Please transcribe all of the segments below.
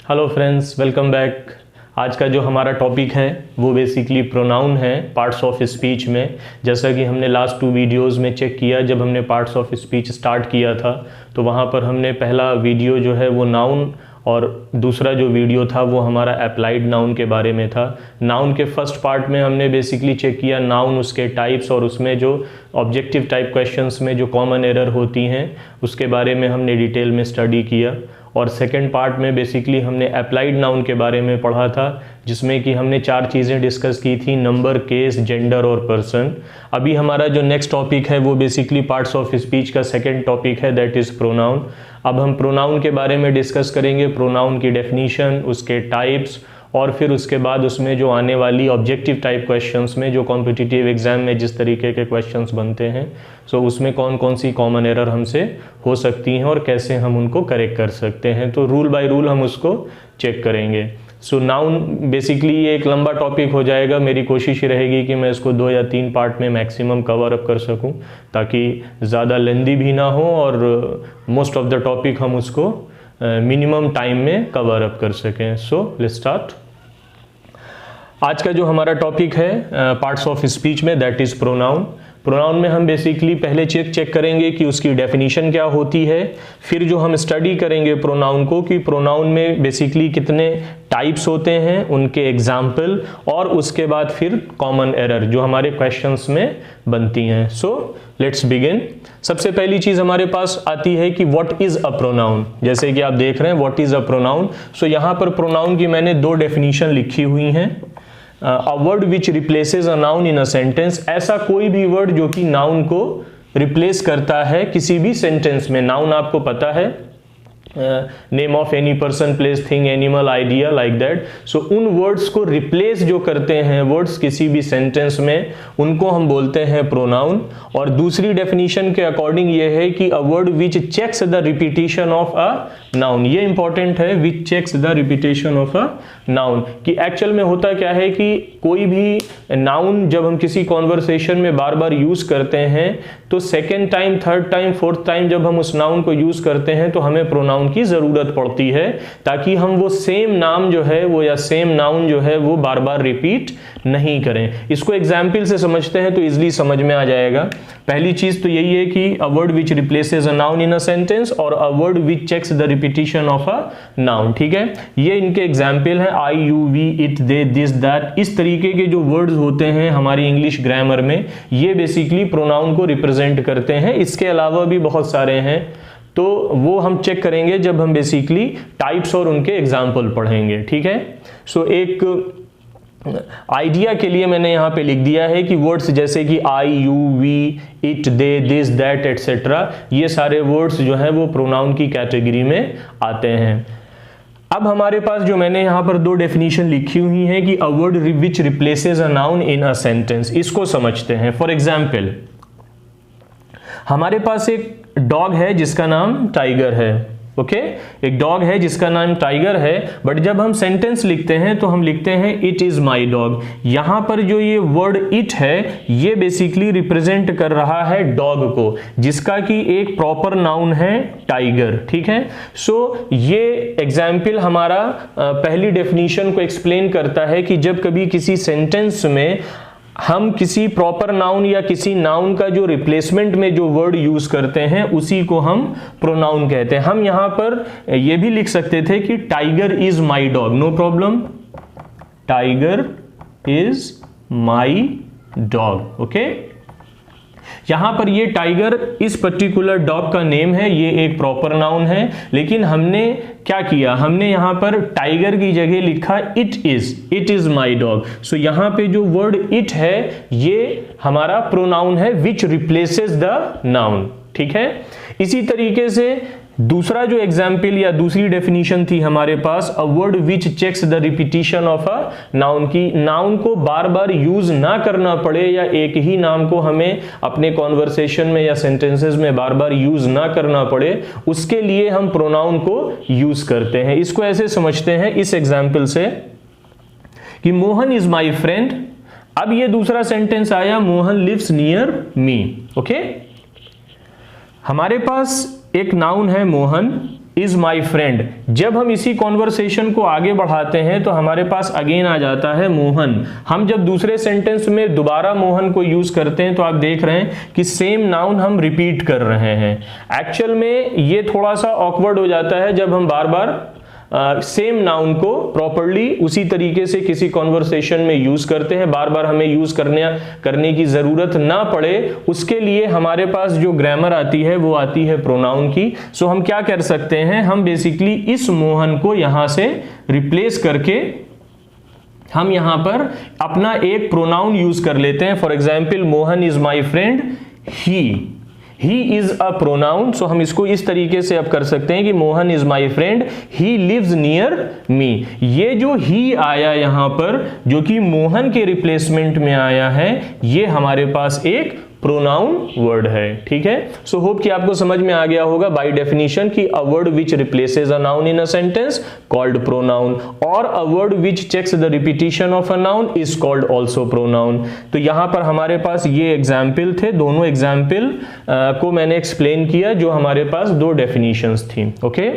Hello friends, welcome back. आज का जो हमारा टॉपिक है वो बेसिकली प्रोनाउन है पार्ट्स ऑफ स्पीच में। जैसा कि हमने लास्ट 2 वीडियोस में चेक किया, जब हमने पार्ट्स ऑफ स्पीच स्टार्ट किया था तो वहाँ पर हमने पहला वीडियो जो है वो नाउन और दूसरा जो वीडियो था वो हमारा अप्लाइड नाउन के बारे में था। नाउन के फर्स्ट पार्ट में हमने बेसिकली चेक किया नाउन, उसके टाइप्स और उसमें जो ऑब्जेक्टिव टाइप क्वेश्चंस में जो कॉमन एरर होती हैं उसके बारे में हमने डिटेल में स्टडी किया। और सेकंड पार्ट में बेसिकली हमने अप्लाइड नाउन के बारे में पढ़ा था, जिसमें कि हमने 4 चीज़ें डिस्कस की थी: नंबर, केस, जेंडर और पर्सन। अभी हमारा जो नेक्स्ट टॉपिक है वो बेसिकली पार्ट्स ऑफ स्पीच का सेकंड टॉपिक है, दैट इज़ प्रोनाउन। अब हम प्रोनाउन के बारे में डिस्कस करेंगे, प्रोनाउन की डेफिनीशन, उसके टाइप्स और फिर उसके बाद उसमें जो आने वाली ऑब्जेक्टिव टाइप क्वेश्चंस में जो कॉम्पिटिटिव एग्जाम में जिस तरीके के क्वेश्चंस बनते हैं, सो उसमें कौन कौन सी कॉमन एरर हमसे हो सकती हैं और कैसे हम उनको करेक्ट कर सकते हैं। तो रूल बाय रूल हम उसको चेक करेंगे। सो नाउन बेसिकली ये एक लंबा टॉपिक हो जाएगा। मेरी कोशिश रहेगी कि मैं इसको 2 या 3 पार्ट में मैक्सिमम कवर अप कर सकूं, ताकि ज़्यादा लेंदी भी ना हो और मोस्ट ऑफ द टॉपिक हम उसको मिनिमम टाइम में कवर अप कर सकें। सो लेट्स स्टार्ट। आज का जो हमारा टॉपिक है पार्ट्स ऑफ स्पीच में, दैट इज़ प्रोनाउन। प्रोनाउन में हम बेसिकली पहले चेक करेंगे कि उसकी डेफिनीशन क्या होती है, फिर जो हम स्टडी करेंगे प्रोनाउन को कि प्रोनाउन में बेसिकली कितने टाइप्स होते हैं, उनके एग्जाम्पल, और उसके बाद फिर कॉमन एरर जो हमारे क्वेश्चंस में बनती हैं। So let's begin. सबसे पहली चीज़ हमारे पास आती है कि व्हाट इज़ अ प्रोनाउन। जैसे कि आप देख रहे हैं व्हाट इज़ अ प्रोनाउन। सो यहाँ पर प्रोनाउन की मैंने 2 डेफिनीशन लिखी हुई हैं। अ word which replaces a noun in a sentence, ऐसा कोई भी वर्ड जो कि नाउन को रिप्लेस करता है किसी भी सेंटेंस में। नाउन आपको पता है, name of any person, place, thing, animal, idea, like that. So उन वर्ड्स को रिप्लेस जो करते हैं वर्ड्स किसी भी सेंटेंस में, उनको हम बोलते हैं प्रोनाउन। और दूसरी डेफिनीशन के अकॉर्डिंग ये है कि a word which checks the repetition of a noun. ये इंपॉर्टेंट है, which checks the repetition of a noun, कि एक्चुअल में होता क्या है कि कोई भी नाउन जब हम किसी कॉन्वर्सेशन में बार बार यूज करते हैं तो second time, third time, fourth time जब हम उस नाउन को यूज करते हैं तो हमें प्रोनाउन की जरूरत पड़ती है, ताकि हम वो सेम नाम जो है वो या सेम नाउन जो है वो बार बार रिपीट नहीं करें। इसको एग्जाम्पल से समझते हैं तो इजिली समझ में आ जाएगा। पहली चीज तो यही है कि a word which replaces a noun in a sentence और a word which checks the repetition of a noun. ठीक है, ये इनके एग्जाम्पल है I, you, we, it, they, this, that. इस तरीके के जो वर्ड्स होते हैं हमारी इंग्लिश ग्रामर में, ये बेसिकली प्रोनाउन को रिप्रेजेंट करते हैं। इसके अलावा भी बहुत सारे हैं, तो वो हम चेक करेंगे जब हम बेसिकली टाइप्स और उनके एग्जाम्पल पढ़ेंगे। ठीक है, सो एक आइडिया के लिए मैंने यहाँ पे लिख दिया है कि वर्ड्स जैसे कि I, you, we, it, they, this, that etcetera, ये सारे वर्ड्स जो हैं वो प्रोनाउन की कैटेगरी में आते हैं। अब हमारे पास जो मैंने यहाँ पर 2 डेफिनेशन लिखी हुई हैं कि a word which replaces a noun in a sentence, इसको समझते हैं। फॉर एग्जाम्पल, हमारे पास एक डॉग है जिसका नाम टाइगर है। ओके, एक डॉग है जिसका नाम टाइगर है, बट जब हम सेंटेंस लिखते हैं तो हम लिखते हैं इट इज माई डॉग। यहां पर जो ये वर्ड इट है ये बेसिकली रिप्रेजेंट कर रहा है डॉग को, जिसका कि एक प्रॉपर नाउन है टाइगर। ठीक है, सो ये एग्जाम्पल हमारा पहली डेफिनेशन को एक्सप्लेन करता है कि जब कभी किसी सेंटेंस में हम किसी प्रॉपर नाउन या किसी नाउन का जो रिप्लेसमेंट में जो वर्ड यूज करते हैं उसी को हम प्रोनाउन कहते हैं। हम यहां पर ये भी लिख सकते थे कि tiger is my dog, no problem, tiger is my dog. Okay, यहां पर ये टाइगर इस पर्टिकुलर डॉग का नेम है, ये एक प्रॉपर नाउन है, लेकिन हमने क्या किया, हमने यहां पर टाइगर की जगह लिखा इट इज माई डॉग। सो यहां पे जो वर्ड इट है ये हमारा प्रोनाउन है विच रिप्लेसेस द नाउन। ठीक है, इसी तरीके से दूसरा जो एग्जाम्पल या दूसरी डेफिनेशन थी हमारे पास, a word which checks the repetition of a noun, की नाउन को बार बार यूज ना करना पड़े या एक ही नाम को हमें अपने कॉन्वर्सेशन में या सेंटेंसेस में बार बार यूज ना करना पड़े, उसके लिए हम प्रोनाउन को यूज करते हैं। इसको ऐसे समझते हैं इस एग्जाम्पल से कि मोहन इज माई फ्रेंड। अब ये दूसरा सेंटेंस आया, Mohan lives near me. Okay, हमारे पास एक नाउन है मोहन, इज माई फ्रेंड। जब हम इसी कॉन्वर्सेशन को आगे बढ़ाते हैं तो हमारे पास अगेन आ जाता है मोहन। हम जब दूसरे सेंटेंस में दोबारा मोहन को यूज करते हैं तो आप देख रहे हैं कि सेम नाउन हम रिपीट कर रहे हैं। एक्चुअल में ये थोड़ा सा ऑकवर्ड हो जाता है जब हम बार बार सेम नाउन को प्रॉपरली उसी तरीके से किसी कॉन्वर्सेशन में यूज करते हैं। बार बार हमें यूज करने की जरूरत ना पड़े, उसके लिए हमारे पास जो ग्रामर आती है वो आती है प्रोनाउन की। सो हम क्या कर सकते हैं, हम बेसिकली इस मोहन को यहां से रिप्लेस करके हम यहां पर अपना एक प्रोनाउन यूज कर लेते हैं। For example, Mohan is my friend, he is a pronoun. So हम इसको इस तरीके से अब कर सकते हैं कि Mohan is my friend, he lives near me. ये जो ही आया यहां पर, जो कि मोहन के रिप्लेसमेंट में आया है, ये हमारे पास एक प्रोनाउन वर्ड है। ठीक है, सो होप कि आपको समझ में आ गया होगा बाय डेफिनेशन कि a word which replaces a noun in a sentence called pronoun, और a word which checks the repetition of a noun is called also pronoun. तो यहां पर हमारे पास ये एग्जाम्पल थे, दोनों एग्जाम्पल को मैंने एक्सप्लेन किया जो हमारे पास दो डेफिनेशंस थी। ओके,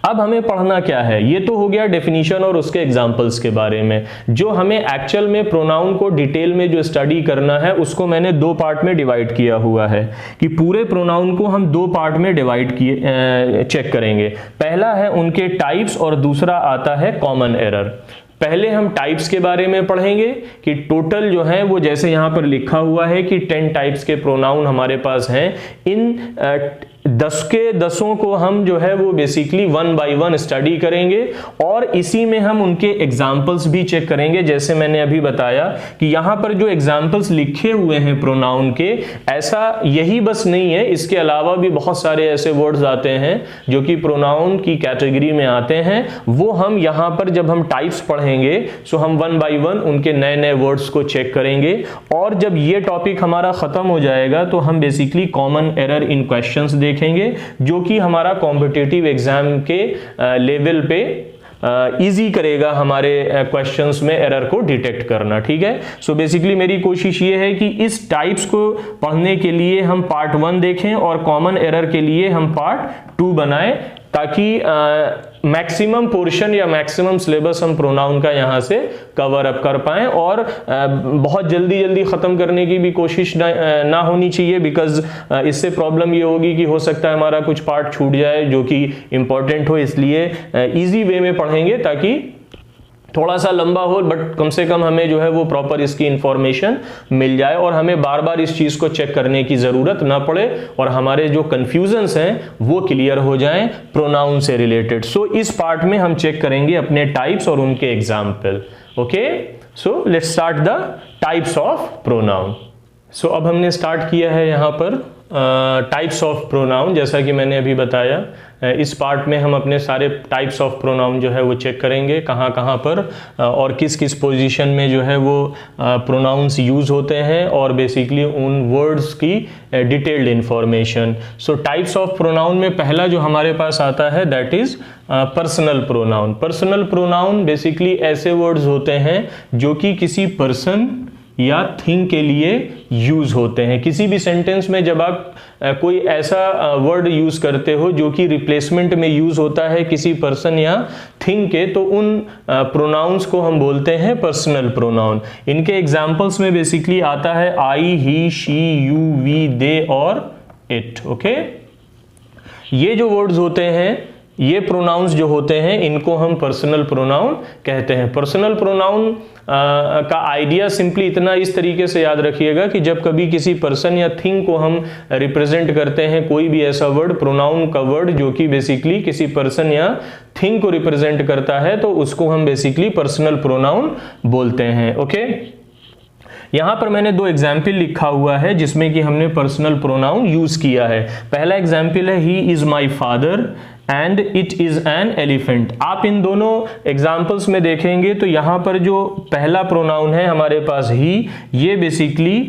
अब हमें पढ़ना क्या है, ये तो हो गया डेफिनेशन और उसके एग्जाम्पल्स के बारे में। जो हमें एक्चुअल में प्रोनाउन को डिटेल में जो स्टडी करना है उसको मैंने दो पार्ट में डिवाइड किया हुआ है कि पूरे प्रोनाउन को हम दो पार्ट में डिवाइड किए चेक करेंगे। पहला है उनके टाइप्स और दूसरा आता है कॉमन एरर। पहले हम टाइप्स के बारे में पढ़ेंगे कि टोटल जो है वो जैसे यहां पर लिखा हुआ है कि 10 टाइप्स के प्रोनाउन हमारे पास हैं। इन 10 के 10 को हम जो है वो बेसिकली 1 बाय 1 स्टडी करेंगे और इसी में हम उनके एग्जाम्पल्स भी चेक करेंगे। जैसे मैंने अभी बताया कि यहां पर जो एग्जाम्पल्स लिखे हुए हैं प्रोनाउन के, ऐसा यही बस नहीं है, इसके अलावा भी बहुत सारे ऐसे वर्ड्स आते हैं जो कि प्रोनाउन की कैटेगरी में आते हैं। वो हम यहां पर जब हम टाइप्स पढ़ेंगे सो हम 1 बाय 1 उनके नए नए वर्ड्स को चेक करेंगे, और जब ये टॉपिक हमारा खत्म हो जाएगा तो हम basically common error in questions देखेंगे जो कि हमारा कॉम्पिटिटिव एग्जाम के लेवल पे इजी करेगा हमारे क्वेश्चंस में एरर को डिटेक्ट करना। ठीक है, सो बेसिकली मेरी कोशिश ये है कि इस टाइप्स को पढ़ने के लिए हम पार्ट 1 देखें और कॉमन एरर के लिए हम पार्ट 2 बनाएं, ताकि मैक्सिमम पोर्शन या मैक्सिमम सिलेबस हम प्रोनाउन का यहां से कवर अप कर पाएं, और बहुत जल्दी जल्दी खत्म करने की भी कोशिश ना होनी चाहिए, बिकॉज इससे प्रॉब्लम ये होगी कि हो सकता है हमारा कुछ पार्ट छूट जाए जो कि इंपॉर्टेंट हो। इसलिए इजी वे में पढ़ेंगे ताकि थोड़ा सा लंबा हो, बट कम से कम हमें जो है वो प्रॉपर इसकी इंफॉर्मेशन मिल जाए और हमें बार बार इस चीज को चेक करने की जरूरत ना पड़े और हमारे जो कंफ्यूजन्स हैं वो क्लियर हो जाएं प्रोनाउन से रिलेटेड। सो इस पार्ट में हम चेक करेंगे अपने टाइप्स और उनके example. Okay, so let's start the types of pronoun. So अब हमने स्टार्ट किया है यहाँ पर टाइप्स ऑफ प्रोनाउन। जैसा कि मैंने अभी बताया, इस पार्ट में हम अपने सारे टाइप्स ऑफ प्रोनाउन जो है वो चेक करेंगे, कहाँ कहाँ पर और किस किस पोजीशन में जो है वो प्रोनाउंस यूज होते हैं, और बेसिकली उन वर्ड्स की detailed information. So types of pronoun में पहला जो हमारे पास आता है that is personal pronoun. Personal pronoun basically ऐसे वर्ड्स होते हैं जो कि किसी पर्सन या थिंग के लिए यूज होते हैं। किसी भी सेंटेंस में जब आप कोई ऐसा वर्ड यूज करते हो जो कि रिप्लेसमेंट में यूज होता है किसी पर्सन या थिंग के, तो उन प्रोनाउंस को हम बोलते हैं पर्सनल प्रोनाउन। इनके एग्जांपल्स में बेसिकली आता है आई, he, she, you, we, they और इट। ओके, ये जो वर्ड्स होते हैं, ये प्रोनाउंस जो होते हैं, इनको हम पर्सनल प्रोनाउन कहते हैं। पर्सनल प्रोनाउन का आइडिया सिंपली इतना इस तरीके से याद रखिएगा कि जब कभी किसी पर्सन या थिंग को हम रिप्रेजेंट करते हैं, कोई भी ऐसा वर्ड, प्रोनाउन का वर्ड जो कि बेसिकली किसी पर्सन या थिंग को रिप्रेजेंट करता है, तो उसको हम बेसिकली पर्सनल प्रोनाउन बोलते हैं। ओके, यहां पर मैंने 2 एग्जाम्पल लिखा हुआ है जिसमें कि हमने पर्सनल प्रोनाउन यूज किया है। पहला एग्जाम्पल है ही is my father and it is an elephant. आप इन दोनों एग्जाम्पल्स में देखेंगे तो यहां पर जो पहला प्रोनाउन है हमारे पास ही, ये बेसिकली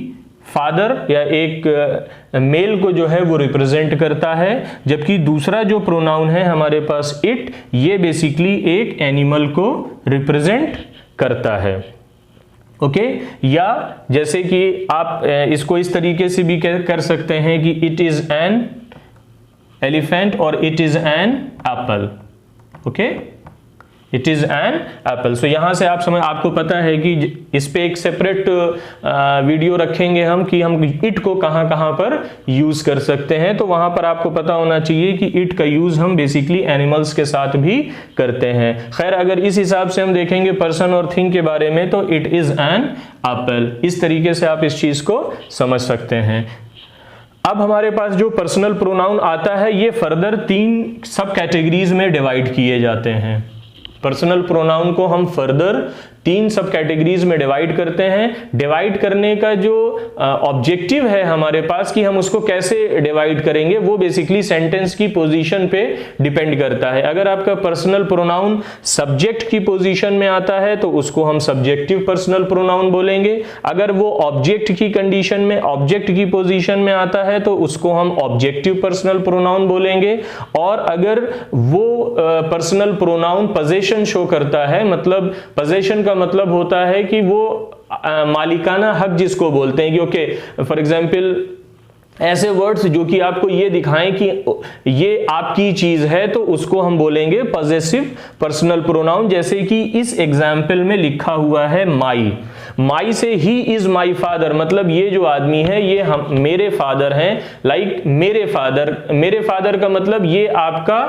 फादर या एक मेल को जो है वो रिप्रेजेंट करता है, जबकि दूसरा जो प्रोनाउन है हमारे पास इट, ये बेसिकली एक एनिमल को रिप्रेजेंट करता है। ओके, या जैसे कि आप इसको इस तरीके से भी कर सकते हैं कि इट इज एन एलिफेंट और it is an apple. Okay, it is an apple. So यहां से आपको पता है कि इस पे एक सेपरेट वीडियो रखेंगे हम कि हम इट को कहां कहां पर यूज कर सकते हैं। तो वहां पर आपको पता होना चाहिए कि इट का यूज हम बेसिकली एनिमल्स के साथ भी करते हैं। खैर, अगर इस हिसाब से हम देखेंगे पर्सन और थिंग के बारे में, तो इट इज एन एप्पल। इस तरीके से आप इस चीज को समझ सकते हैं। अब हमारे पास जो पर्सनल प्रोनाउन आता है, ये फर्दर 3 सब कैटेगरीज में डिवाइड किए जाते हैं। पर्सनल प्रोनाउन को हम फर्दर 3 सब कैटेगरीज में डिवाइड करते हैं। डिवाइड करने का जो ऑब्जेक्टिव है हमारे पास कि हम उसको कैसे डिवाइड करेंगे, वो बेसिकली सेंटेंस की पोजीशन पे डिपेंड करता है। अगर आपका पर्सनल प्रोनाउन सब्जेक्ट की पोजीशन में आता है तो उसको हम सब्जेक्टिव पर्सनल प्रोनाउन बोलेंगे। अगर वो ऑब्जेक्ट की कंडीशन में, ऑब्जेक्ट की पोजीशन में आता है तो उसको हम ऑब्जेक्टिव पर्सनल प्रोनाउन बोलेंगे। और अगर वो पर्सनल प्रोनाउन पोजीशन शो करता है, मतलब पोजीशन का मतलब होता है कि वो मालिकाना हक जिसको बोलते हैं कि ओके, फॉर एग्जांपल ऐसे वर्ड्स जो कि आपको ये दिखाएं कि ये आपकी चीज है, तो उसको हम बोलेंगे पॉजेसिव पर्सनल प्रोनाउन। जैसे कि इस एग्जाम्पल में लिखा हुआ है माई। माई से ही इज माई फादर, मतलब ये जो आदमी है ये हम मेरे फादर हैं। लाइक मेरे फादर का मतलब ये आपका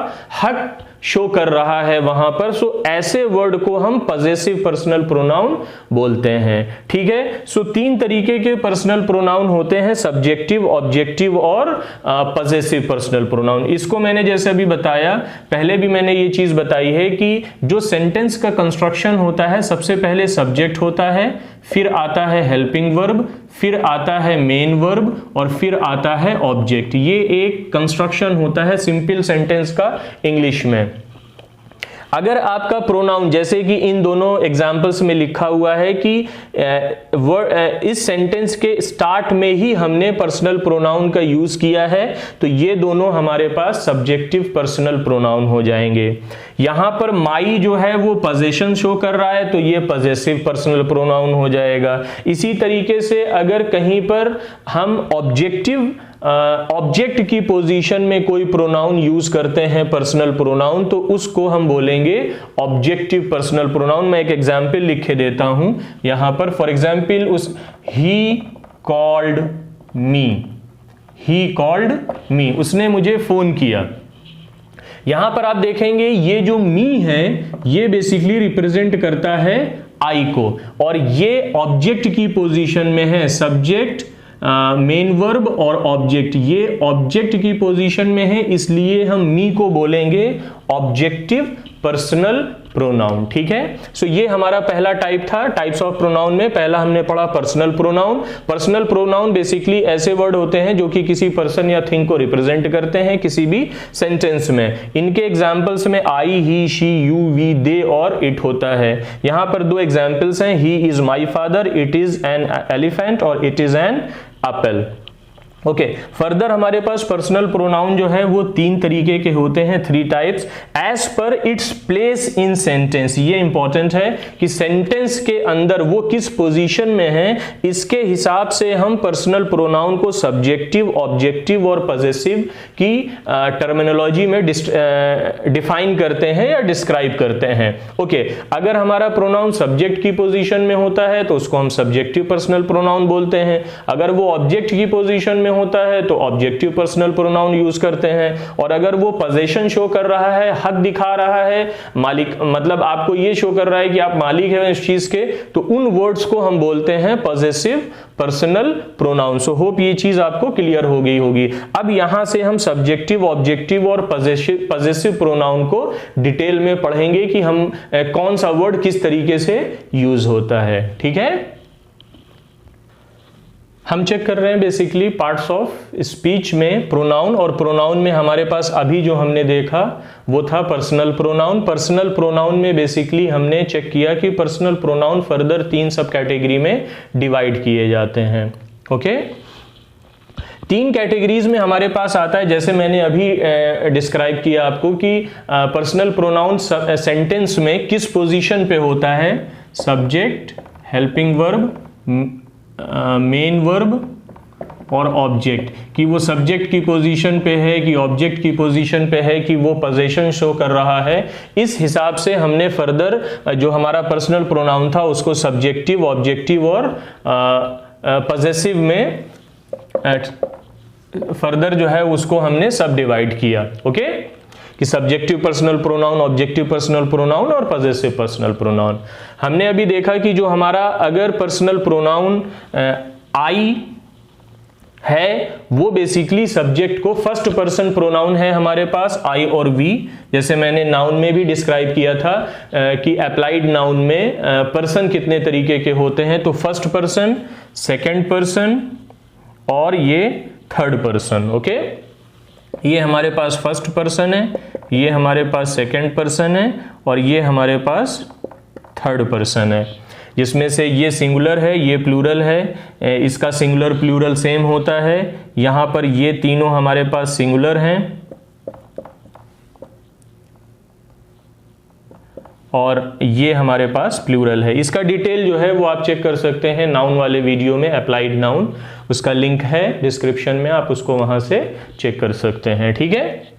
हक शो कर रहा है वहां पर। सो ऐसे वर्ड को हम पॉजेसिव पर्सनल प्रोनाउन बोलते हैं। ठीक है, सो 3 तरीके के पर्सनल प्रोनाउन होते हैं, सब्जेक्टिव, ऑब्जेक्टिव और पॉजेसिव पर्सनल प्रोनाउन। इसको मैंने जैसे अभी बताया, पहले भी मैंने ये चीज बताई है कि जो सेंटेंस का कंस्ट्रक्शन होता है, सबसे पहले सब्जेक्ट होता है, फिर आता है हेल्पिंग वर्ब, फिर आता है मेन वर्ब और फिर आता है ऑब्जेक्ट। ये एक कंस्ट्रक्शन होता है सिंपल सेंटेंस का इंग्लिश में। अगर आपका प्रोनाउन जैसे कि इन दोनों एग्जाम्पल्स में लिखा हुआ है कि इस सेंटेंस के स्टार्ट में ही हमने पर्सनल प्रोनाउन का यूज किया है, तो ये दोनों हमारे पास सब्जेक्टिव पर्सनल प्रोनाउन हो जाएंगे। यहां पर माई जो है वो पोजेशन शो कर रहा है, तो ये पॉजेसिव पर्सनल प्रोनाउन हो जाएगा। इसी तरीके से अगर कहीं पर हम ऑब्जेक्ट की पोजीशन में कोई प्रोनाउन यूज करते हैं पर्सनल प्रोनाउन, तो उसको हम बोलेंगे ऑब्जेक्टिव पर्सनल प्रोनाउन। मैं एक एग्जांपल लिख के देता हूं यहां पर। For example, he called me, उसने मुझे फोन किया। यहां पर आप देखेंगे ये जो मी है ये बेसिकली रिप्रेजेंट करता है आई को, और ये ऑब्जेक्ट की पोजीशन में है। सब्जेक्ट, मेन वर्ब और ऑब्जेक्ट, ये ऑब्जेक्ट की पोजीशन में है, इसलिए हम मी को बोलेंगे ऑब्जेक्टिव पर्सनल प्रोनाउन। ठीक है, सो ये हमारा पहला टाइप था। टाइप्स ऑफ प्रोनाउन में पहला हमने पढ़ा personal pronoun. Personal pronoun basically ऐसे वर्ड होते हैं जो कि किसी पर्सन या थिंग को रिप्रेजेंट करते हैं किसी भी सेंटेंस में। इनके एग्जांपल्स में I, he, she, you, we, they और इट होता है। यहां पर 2 एग्जांपल्स हैं, he is my father, it is an elephant और it is an apple. Okay, further हमारे पास पर्सनल प्रोनाउन जो है वो 3 तरीके के होते हैं, 3 types, as per its place in sentence. ये इंपॉर्टेंट है कि सेंटेंस के अंदर वो किस पोजीशन में है, इसके हिसाब से हम पर्सनल प्रोनाउन को सब्जेक्टिव, ऑब्जेक्टिव और पॉजेसिव की टर्मिनोलॉजी में डिफाइन करते हैं या डिस्क्राइब करते हैं। ओके, अगर हमारा प्रोनाउन सब्जेक्ट की पोजीशन में होता है तो उसको हम सब्जेक्टिव पर्सनल प्रोनाउन बोलते हैं। अगर वो ऑब्जेक्ट की पोजीशन में होता है तो ऑब्जेक्टिव पर्सनल प्रोनाउन यूज करते हैं। और अगर वो पोजीशन शो कर रहा है, हक दिखा रहा है, मालिक, मतलब आपको ये शो कर रहा है कि आप मालिक हैं इस चीज के, तो उन वर्ड्स को हम बोलते हैं possessive personal pronoun. So hope ये चीज आपको क्लियर हो गई होगी। अब यहां से हम सब्जेक्टिव, ऑब्जेक्टिव और पॉजेसिव प्रोनाउन को डिटेल में पढ़ेंगे कि हम कौन सा वर्ड किस तरीके से यूज होता है। ठीक है, हम चेक कर रहे हैं बेसिकली पार्ट्स ऑफ स्पीच में प्रोनाउन, और प्रोनाउन में हमारे पास अभी जो हमने देखा वो था पर्सनल प्रोनाउन। पर्सनल प्रोनाउन में बेसिकली हमने चेक किया कि पर्सनल प्रोनाउन फर्दर 3 सब कैटेगरी में डिवाइड किए जाते हैं। ओके, 3 कैटेगरीज में हमारे पास आता है, जैसे मैंने अभी डिस्क्राइब किया आपको कि पर्सनल प्रोनाउन सेंटेंस में किस पोजीशन पे होता है, subject, helping verb, main verb और ऑब्जेक्ट, कि वो सब्जेक्ट की पोजीशन पे है कि ऑब्जेक्ट की पोजीशन पे है कि वो पोजीशन शो कर रहा है, इस हिसाब से हमने फर्दर जो हमारा पर्सनल प्रोनाउन था उसको सब्जेक्टिव, ऑब्जेक्टिव और पॉसेसिव में फर्दर जो है उसको हमने सब डिवाइड किया। ओके, कि subjective personal pronoun, objective personal pronoun और पॉसेसिव पर्सनल प्रोनाउन। हमने अभी देखा कि जो हमारा अगर पर्सनल प्रोनाउन आई है वो बेसिकली सब्जेक्ट को फर्स्ट पर्सन प्रोनाउन है हमारे पास आई और वी, जैसे मैंने नाउन में भी डिस्क्राइब किया था कि अप्लाइड नाउन में पर्सन कितने तरीके के होते हैं, तो फर्स्ट पर्सन, सेकंड पर्सन और ये थर्ड पर्सन। ओके, ये हमारे पास फर्स्ट पर्सन है, ये हमारे पास सेकंड पर्सन है और ये हमारे पास थर्ड पर्सन है, जिसमें से ये सिंगुलर है, ये प्लूरल है, इसका सिंगुलर प्लूरल सेम होता है। यहां पर ये तीनों हमारे पास सिंगुलर हैं और ये हमारे पास प्लूरल है। इसका डिटेल जो है वो आप चेक कर सकते हैं नाउन वाले वीडियो में, अप्लाइड नाउन, उसका लिंक है डिस्क्रिप्शन में, आप उसको वहां से चेक कर सकते हैं। ठीक है,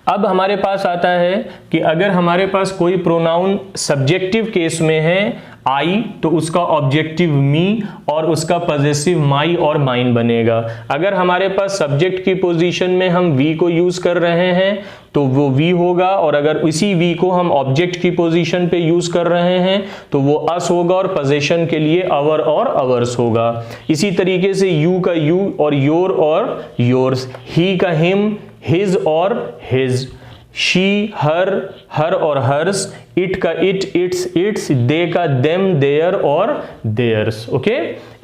अब हमारे पास आता है कि अगर हमारे पास कोई प्रोनाउन सब्जेक्टिव केस में है आई, तो उसका ऑब्जेक्टिव मी और उसका पॉसेसिव माई और माइन बनेगा। अगर हमारे पास सब्जेक्ट की पोजीशन में हम वी को यूज कर रहे हैं तो वो वी होगा, और अगर इसी वी को हम ऑब्जेक्ट की पोजीशन पे यूज कर रहे हैं तो वो अस होगा, और पोजीशन के लिए अवर और अवर्स होगा। इसी तरीके से यू का यू और योर और योर्स, ही का हिम, हिज और हिज, शी, हर और हर्स, इट का इट, इट्स, दे का देम, देयर और देयर्स। ओके,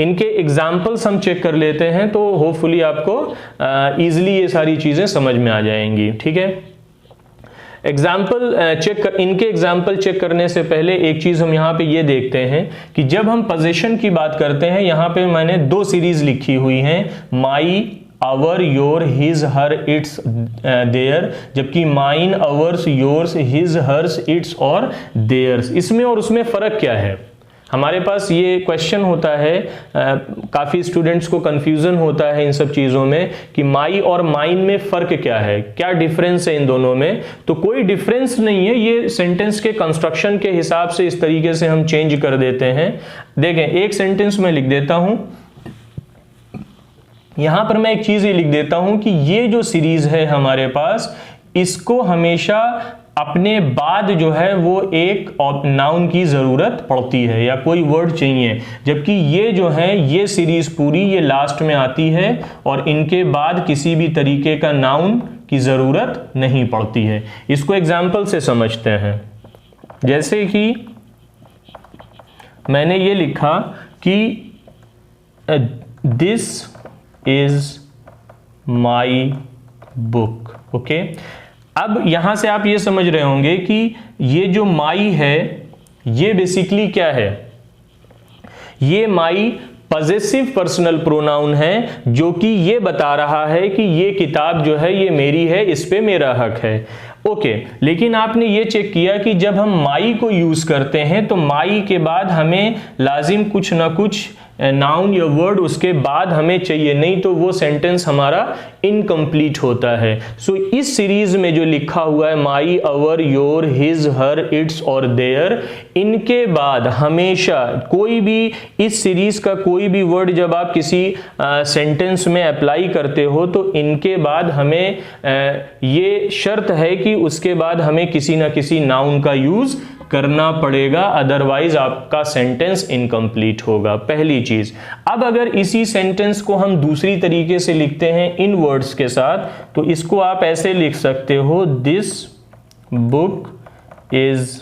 इनके एग्जाम्पल्स हम चेक कर लेते हैं तो होपफुली आपको इजीली ये सारी चीजें समझ में आ जाएंगी। ठीक है, इनके एग्जाम्पल चेक करने से पहले एक चीज हम यहाँ पे ये देखते हैं कि जब हम पोजीशन की बात करते हैं, यहाँ पे मैंने दो सीरीज लिखी हुई हैं, my, our, your, his, her, its, their, जबकि mine, ours, yours, his, hers, its और देयर्स। इसमें और उसमें फर्क क्या है? हमारे पास ये क्वेश्चन होता है, काफ़ी स्टूडेंट्स को कंफ्यूजन होता है इन सब चीज़ों में कि माई और माइन में फ़र्क क्या है, क्या डिफरेंस है इन दोनों में। तो कोई डिफरेंस नहीं है, ये सेंटेंस के कंस्ट्रक्शन के हिसाब से इस तरीके से हम चेंज कर देते हैं। देखें, एक सेंटेंस में लिख देता हूं, यहां पर मैं एक चीज़ ये लिख देता हूं कि ये जो सीरीज है हमारे पास, इसको हमेशा अपने बाद जो है वो एक नाउन की ज़रूरत पड़ती है या कोई वर्ड चाहिए, जबकि ये जो है ये सीरीज़ पूरी ये लास्ट में आती है और इनके बाद किसी भी तरीके का नाउन की ज़रूरत नहीं पड़ती है। इसको एग्जाम्पल से समझते हैं। जैसे कि मैंने ये लिखा कि this is my book. Okay, अब यहां से आप ये समझ रहे होंगे कि ये जो माई है ये बेसिकली क्या है, ये माई पॉजेसिव पर्सनल प्रोनाउन है जो कि ये बता रहा है कि ये किताब जो है ये मेरी है, इस पे मेरा हक है। ओके, लेकिन आपने ये चेक किया कि जब हम माई को यूज करते हैं तो माई के बाद हमें लाजिम कुछ ना कुछ नाउन या वर्ड उसके बाद हमें चाहिए, नहीं तो वो सेंटेंस हमारा इनकम्प्लीट होता है। सो इस सीरीज में जो लिखा हुआ है माई, अवर, योर, हिज, हर, इट्स और देयर, इनके बाद हमेशा कोई भी इस सीरीज का कोई भी वर्ड जब आप किसी सेंटेंस में अप्लाई करते हो तो इनके बाद हमें ये शर्त है कि उसके बाद हमें किसी ना किसी नाउन का यूज करना पड़ेगा, अदरवाइज आपका सेंटेंस इनकम्प्लीट होगा। पहली चीज। अब अगर इसी सेंटेंस को हम दूसरी तरीके से लिखते हैं इन वर्ड्स के साथ, तो इसको आप ऐसे लिख सकते हो, this book is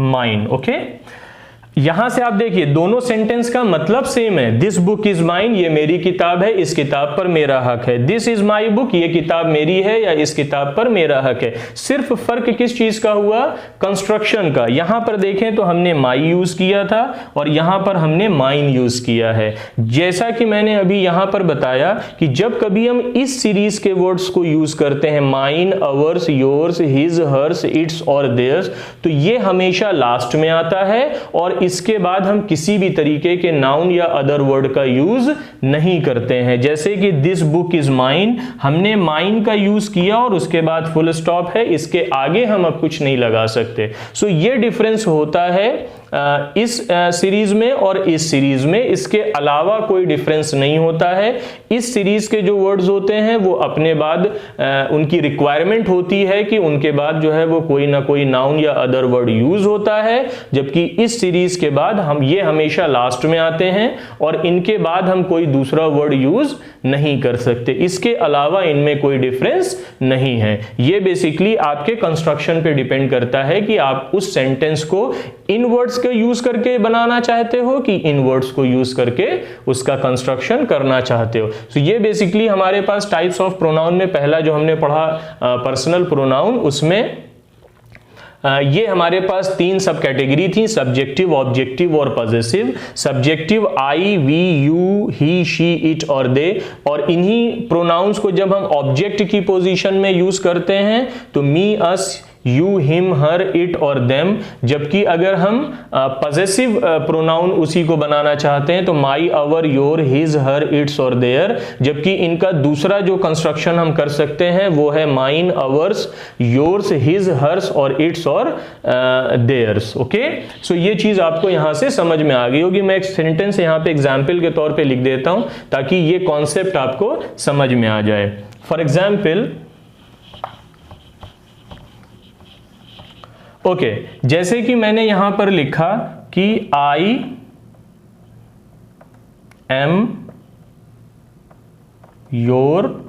mine. Okay, यहां से आप देखिए दोनों सेंटेंस का मतलब सेम है। दिस बुक इज माइन, ये मेरी किताब है, इस किताब पर मेरा हक है। दिस इज माई बुक, ये किताब मेरी है या इस किताब पर मेरा हक है। सिर्फ फर्क किस चीज का हुआ? कंस्ट्रक्शन का। यहां पर देखें तो हमने माई यूज किया था और यहां पर हमने माइन यूज किया है। जैसा कि मैंने अभी यहां पर बताया कि जब कभी हम इस सीरीज के वर्ड्स को यूज करते हैं, mine, ours, yours, his, hers, its और देयर्स, तो ये हमेशा लास्ट में आता है और इसके बाद हम किसी भी तरीके के नाउन या अदर वर्ड का यूज नहीं करते हैं। जैसे कि दिस बुक इज माइन, हमने माइन का यूज किया और उसके बाद फुल स्टॉप है, इसके आगे हम अब कुछ नहीं लगा सकते। सो ये डिफरेंस होता है इस सीरीज में और इस सीरीज में। इसके अलावा कोई डिफरेंस नहीं होता है। इस सीरीज के जो वर्ड्स होते हैं वो अपने बाद उनकी रिक्वायरमेंट होती है कि उनके बाद जो है वो कोई ना कोई नाउन या अदर वर्ड यूज होता है, जबकि इस सीरीज के बाद हम ये हमेशा लास्ट में आते हैं और इनके बाद हम कोई दूसरा वर्ड यूज नहीं कर सकते। इसके अलावा इनमें कोई डिफरेंस नहीं है। ये बेसिकली आपके कंस्ट्रक्शन पे डिपेंड करता है कि आप उस सेंटेंस को इन वर्ड्स के यूज करके बनाना चाहते हो कि इन वर्ड्स को यूज करके उसका कंस्ट्रक्शन करना चाहते हो। तो ये बेसिकली हमारे पास टाइप्स ऑफ प्रोनाउन में पहला जो हमने पढ़ा पर्सनल प्रोनाउन, उसमें ये हमारे पास तीन सब कैटेगरी थी, सब्जेक्टिव, ऑब्जेक्टिव और possessive. Subjective I, we, you, he, she, it और दे, और इन्हीं प्रोनाउंस को जब हम ऑब्जेक्ट की पोजीशन में यूज करते हैं तो मी, अस, यू, हिम, हर, इट और देम। जबकि अगर हम पॉजेसिव प्रोनाउन उसी को बनाना चाहते हैं तो माई, अवर, योर, हिज, हर, इट्स और देयर। जबकि इनका दूसरा जो कंस्ट्रक्शन हम कर सकते हैं वो है mine, ours, yours, his, hers और इट्स और देयर्स। ओके, सो ये चीज आपको यहां से समझ में आ गई होगी। मैं एक सेंटेंस यहां पे एग्जाम्पल के तौर पे लिख देता हूं ताकि ये कॉन्सेप्ट आपको समझ में आ जाए। फॉर एग्जाम्पल, ओके, जैसे कि मैंने यहां पर लिखा कि I am your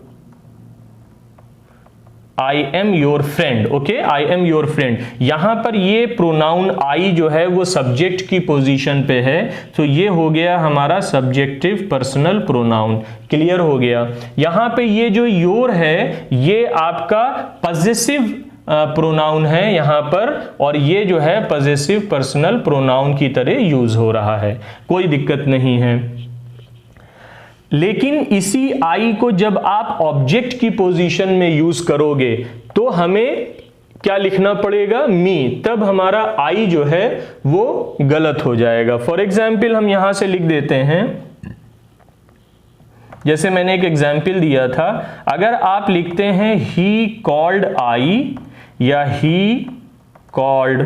friend. Okay, I am your friend. यहां पर ये प्रोनाउन आई जो है वो सब्जेक्ट की पोजीशन पे है, तो ये हो गया हमारा सब्जेक्टिव पर्सनल प्रोनाउन। क्लियर हो गया? यहां पे ये जो योर है ये आपका पॉजेसिव प्रोनाउन है यहां पर, और ये जो है पॉजेसिव पर्सनल प्रोनाउन की तरह यूज हो रहा है, कोई दिक्कत नहीं है। लेकिन इसी आई को जब आप ऑब्जेक्ट की पोजीशन में यूज करोगे तो हमें क्या लिखना पड़ेगा? मी। तब हमारा आई जो है वो गलत हो जाएगा। फॉर एग्जाम्पल हम यहां से लिख देते हैं, जैसे मैंने एक एग्जाम्पल दिया था, अगर आप लिखते हैं ही कॉल्ड आई या ही कॉल्ड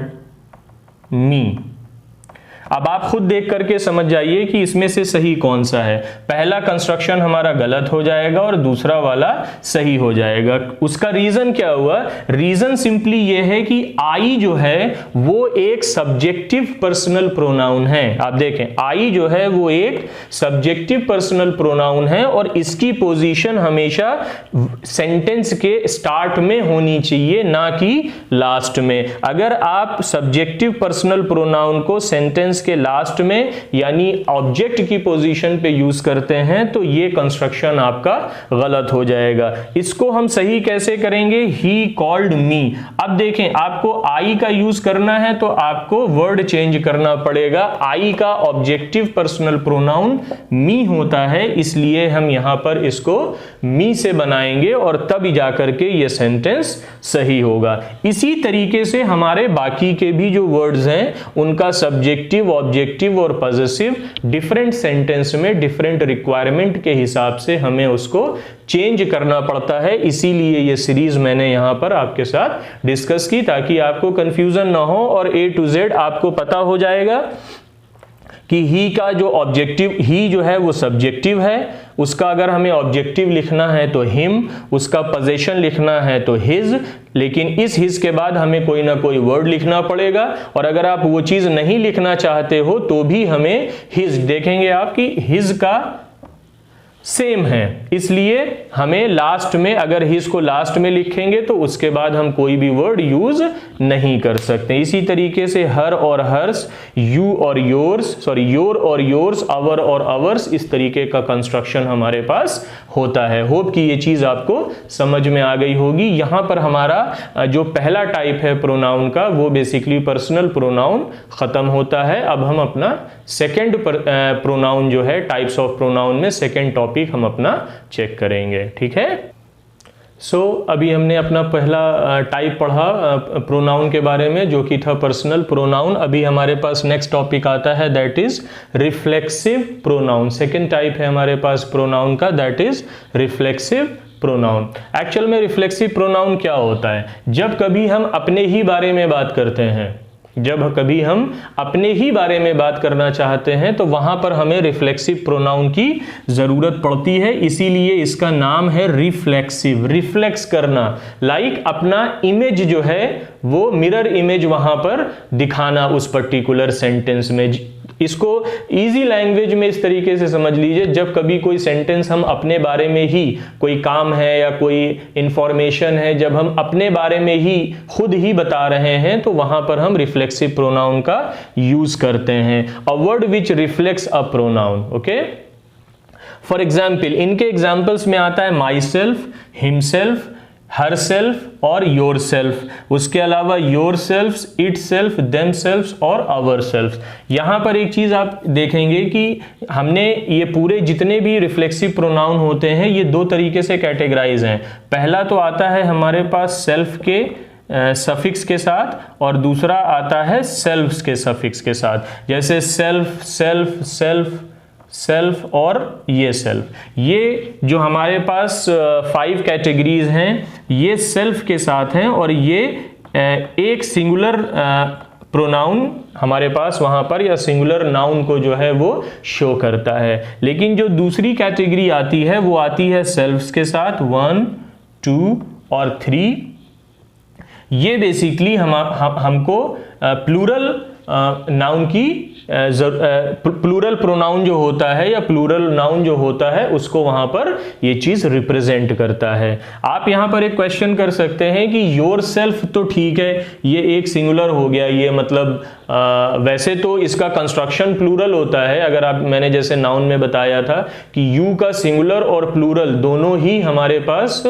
मी, अब आप खुद देख करके समझ जाइए कि इसमें से सही कौन सा है। पहला कंस्ट्रक्शन हमारा गलत हो जाएगा और दूसरा वाला सही हो जाएगा। उसका रीजन क्या हुआ? रीजन सिंपली ये है कि आई जो है वो एक सब्जेक्टिव पर्सनल प्रोनाउन है। आप देखें, आई जो है वो एक सब्जेक्टिव पर्सनल प्रोनाउन है और इसकी पोजीशन हमेशा सेंटेंस के स्टार्ट में होनी चाहिए, ना कि लास्ट में। अगर आप सब्जेक्टिव पर्सनल प्रोनाउन को सेंटेंस के लास्ट में यानी ऑब्जेक्ट की पोजीशन पे यूज करते हैं तो ये कंस्ट्रक्शन आपका गलत हो जाएगा। इसको हम सही कैसे करेंगे? He called me. अब देखें, आपको आई का यूज करना है तो आपको वर्ड चेंज करना पड़ेगा। आई का ऑब्जेक्टिव पर्सनल प्रोनाउन मी होता है, इसलिए हम यहां पर इसको मी से बनाएंगे और तब जाकर के ये सेंटेंस सही होगा। इसी तरीके से हमारे बाकी के भी जो वर्ड्स हैं उनका सब्जेक्टिव, ऑब्जेक्टिव और पॉजेसिव डिफरेंट सेंटेंस में डिफरेंट रिक्वायरमेंट के हिसाब से हमें उसको चेंज करना पड़ता है। इसीलिए ये सीरीज मैंने यहां पर आपके साथ डिस्कस की ताकि आपको कंफ्यूजन ना हो और A to Z आपको पता हो जाएगा कि ही का जो ऑब्जेक्टिव, ही जो है वो सब्जेक्टिव है, उसका अगर हमें ऑब्जेक्टिव लिखना है तो हिम, उसका पोजीशन लिखना है तो हिज, लेकिन इस हिज के बाद हमें कोई ना कोई वर्ड लिखना पड़ेगा। और अगर आप वो चीज नहीं लिखना चाहते हो तो भी हमें हिज, देखेंगे आप कि हिज का सेम है, इसलिए हमें लास्ट में, अगर हिज को लास्ट में लिखेंगे तो उसके बाद हम कोई भी वर्ड यूज नहीं कर सकते। इसी तरीके से हर और हर्स, यू और योर्स, सॉरी योर और योर्स, अवर और अवर्स, इस तरीके का कंस्ट्रक्शन हमारे पास होता है। होप कि ये चीज आपको समझ में आ गई होगी। यहां पर हमारा जो पहला टाइप है प्रोनाउन का, वो बेसिकली पर्सनल प्रोनाउन खत्म होता है। अब हम अपना सेकेंड प्रोनाउन जो है, टाइप्स ऑफ प्रोनाउन में सेकेंड टॉपिक हम अपना चेक करेंगे, ठीक है। अभी हमने अपना पहला टाइप पढ़ा प्रोनाउन के बारे में, जो कि था पर्सनल प्रोनाउन। अभी हमारे पास नेक्स्ट टॉपिक आता है, that is reflexive pronoun. Second type है हमारे पास प्रोनाउन का, that is reflexive pronoun. Actual में रिफ्लेक्सिव प्रोनाउन क्या होता है? जब कभी हम अपने ही बारे में बात करते हैं, जब कभी हम अपने ही बारे में बात करना चाहते हैं, तो वहां पर हमें रिफ्लेक्सिव प्रोनाउन की जरूरत पड़ती है। इसीलिए इसका नाम है रिफ्लेक्सिव। रिफ्लेक्स करना, लाइक अपना इमेज जो है वो मिरर इमेज वहां पर दिखाना उस पर्टिकुलर सेंटेंस में। इसको इजी लैंग्वेज में इस तरीके से समझ लीजिए, जब कभी कोई सेंटेंस हम अपने बारे में ही, कोई काम है या कोई इंफॉर्मेशन है, जब हम अपने बारे में ही खुद ही बता रहे हैं, तो वहां पर हम रिफ्लेक्सिव प्रोनाउन का यूज करते हैं। अ word which reflects a pronoun, okay. For example, इनके एग्जाम्पल्स में आता है my self, himself, her self और योर सेल्फ। उसके अलावा your self, it self, them self और आवर सेल्फ। यहां पर एक चीज आप देखेंगे कि हमने ये पूरे जितने भी रिफ्लेक्सिव प्रोनाउन होते हैं, ये दो तरीके से कैटेगराइज हैं। पहला तो आता है हमारे पास सेल्फ के सफिक्स के साथ, और दूसरा आता है सेल्फ्स के सफिक्स के साथ। जैसे सेल्फ, सेल्फ, सेल्फ, सेल्फ और ये सेल्फ। ये जो हमारे पास 5 कैटेगरीज हैं, ये सेल्फ के साथ हैं, और ये एक सिंगुलर प्रोनाउन हमारे पास वहां पर, या सिंगुलर नाउन को जो है वो शो करता है। लेकिन जो दूसरी कैटेगरी आती है, वो आती है सेल्फ्स के साथ, 1, 2 और 3। ये बेसिकली हमको प्लूरल नाउन की प्लूरल प्रोनाउन जो होता है, या प्लूरल नाउन जो होता है, उसको वहां पर ये चीज रिप्रेजेंट करता है। आप यहां पर एक क्वेश्चन कर सकते हैं कि योर सेल्फ तो ठीक है, ये एक सिंगुलर हो गया, ये मतलब वैसे तो इसका कंस्ट्रक्शन प्लूरल होता है। अगर आप, मैंने जैसे नाउन में बताया था कि यू का सिंगुलर और प्लूरल दोनों ही हमारे पास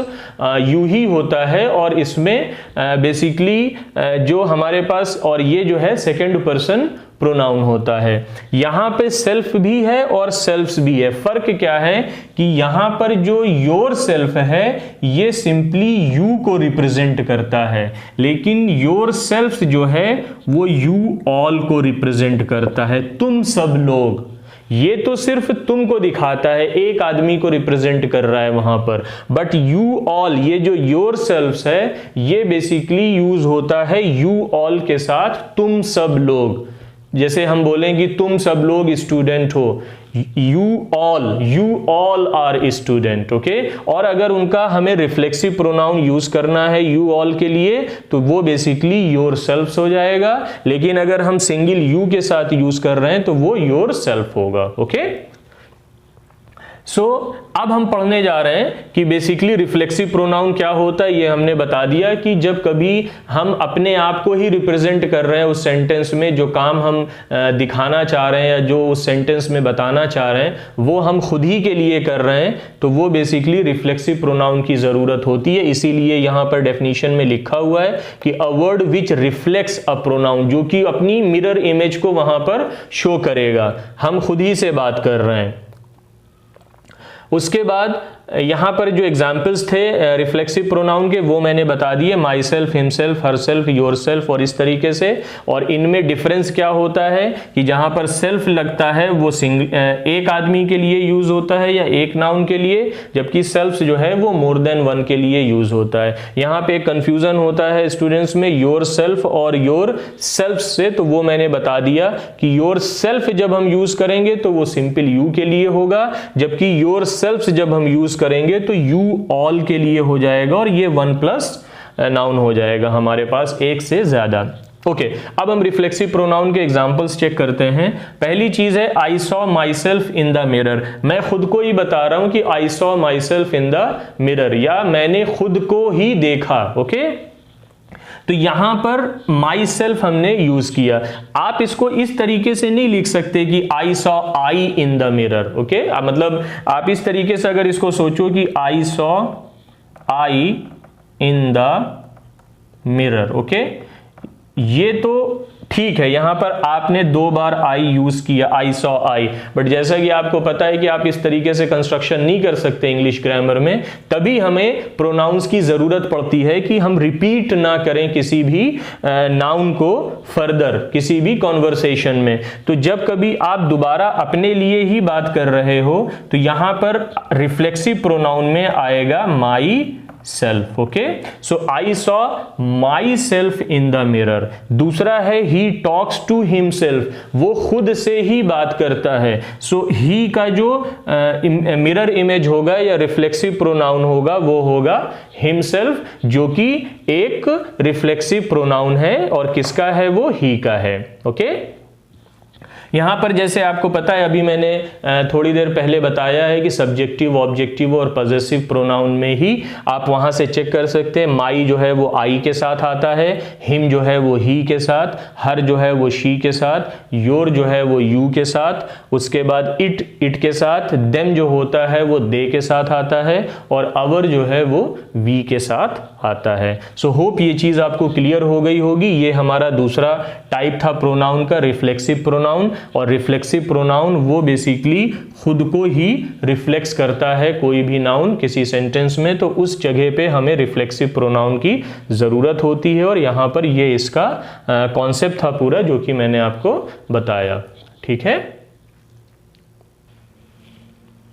यू ही होता है, और इसमें बेसिकली जो हमारे पास, और ये जो है सेकेंड पर्सन प्रोनाउन होता है। यहां पे सेल्फ भी है और सेल्फ्स भी है। फर्क क्या है कि यहां पर जो योर सेल्फ है, ये सिंपली यू को रिप्रेजेंट करता है, लेकिन योर सेल्फ जो है वो यू ऑल को रिप्रेजेंट करता है। तुम सब लोग, ये तो सिर्फ तुमको दिखाता है, एक आदमी को रिप्रेजेंट कर रहा है वहां पर। बट यू ऑल, ये जो योर सेल्फ है, ये बेसिकली यूज होता है यू ऑल के साथ, तुम सब लोग। जैसे हम बोलें कि तुम सब लोग स्टूडेंट हो, you all are student, okay. और अगर उनका हमें रिफ्लेक्सिव प्रोनाउन यूज करना है you all के लिए, तो वो बेसिकली योर सेल्फ हो जाएगा। लेकिन अगर हम सिंगल यू के साथ यूज कर रहे हैं, तो वो योर सेल्फ होगा, ओके। अब हम पढ़ने जा रहे हैं कि बेसिकली रिफ्लेक्सिव प्रोनाउन क्या होता है। ये हमने बता दिया कि जब कभी हम अपने आप को ही रिप्रेजेंट कर रहे हैं उस सेंटेंस में, जो काम हम दिखाना चाह रहे हैं या जो उस सेंटेंस में बताना चाह रहे हैं, वो हम खुद ही के लिए कर रहे हैं, तो वो बेसिकली रिफ्लेक्सिव प्रोनाउन की जरूरत होती है। इसीलिए यहां पर डेफिनेशन में लिखा हुआ है कि a word which reflects a pronoun, जो कि अपनी मिरर इमेज को वहां पर शो करेगा। हम खुद ही से बात कर रहे हैं। उसके बाद यहां पर जो एग्जाम्पल्स थे रिफ्लेक्सिव प्रोनाउन के, वो मैंने बता दिए, my self, himself, her self, your self, और इस तरीके से। और इनमें डिफरेंस क्या होता है कि जहां पर सेल्फ लगता है वो एक आदमी के लिए यूज होता है या एक नाउन के लिए, जबकि सेल्फ जो है वो मोर देन वन के लिए यूज होता है। यहां पे कंफ्यूजन होता है स्टूडेंट्स में योर सेल्फ और योर सेल्फ से, तो वो मैंने बता दिया कि योर सेल्फ जब हम यूज करेंगे तो वो सिंपल यू के लिए होगा, जबकि योर सेल्फ जब हम यूज करेंगे तो यू ऑल के लिए हो जाएगा, और ये 1+ नाउन हो जाएगा हमारे पास, एक से ज्यादा। ओके अब हम रिफ्लेक्सिव प्रोनाउन के एग्जांपल्स चेक करते हैं। पहली चीज है I saw my self in the mirror. मैं खुद को ही बता रहा हूं कि I saw my self in the mirror, या मैंने खुद को ही देखा। ओके तो यहां पर माई सेल्फ हमने यूज किया। आप इसको इस तरीके से नहीं लिख सकते कि I saw I in the mirror. Okay मतलब आप इस तरीके से अगर इसको सोचो कि I saw I in the mirror, okay ये तो ठीक है, यहां पर आपने 2 बार आई यूज किया, आई सॉ आई, बट जैसा कि आपको पता है कि आप इस तरीके से कंस्ट्रक्शन नहीं कर सकते इंग्लिश ग्रामर में, तभी हमें प्रोनाउंस की जरूरत पड़ती है कि हम रिपीट ना करें किसी भी नाउन को फर्दर किसी भी कॉन्वर्सेशन में। तो जब कभी आप दोबारा अपने लिए ही बात कर रहे हो तो यहां पर रिफ्लेक्सिव प्रोनाउन में आएगा my self. Okay so I saw my self in the mirror. दूसरा है ही टॉक्स टू हिमसेल्फ, वो खुद से ही बात करता है। सो ही का जो मिरर इमेज होगा या रिफ्लेक्सिव प्रोनाउन होगा वो होगा हिमसेल्फ, जो कि एक रिफ्लेक्सिव प्रोनाउन है और किसका है, वो ही का है। ओके यहां पर जैसे आपको पता है, अभी मैंने थोड़ी देर पहले बताया है कि सब्जेक्टिव, ऑब्जेक्टिव और पॉजेसिव प्रोनाउन में ही आप वहां से चेक कर सकते हैं। माई जो है वो आई के साथ आता है, हिम जो है वो ही के साथ, हर जो है वो शी के साथ, योर जो है वो यू के साथ, उसके बाद इट के साथ, देम जो होता है वो दे के साथ आता है, और अवर जो है वो वी के साथ आता है। सो होप ये चीज आपको क्लियर हो गई होगी। ये हमारा दूसरा टाइप था प्रोनाउन का, रिफ्लेक्सिव प्रोनाउन। और रिफ्लेक्सिव प्रोनाउन वो बेसिकली खुद को ही रिफ्लेक्स करता है कोई भी नाउन किसी सेंटेंस में, तो उस जगह पे हमें रिफ्लेक्सिव प्रोनाउन की जरूरत होती है। और यहां पर ये इसका कॉन्सेप्ट था पूरा जो कि मैंने आपको बताया। ठीक है,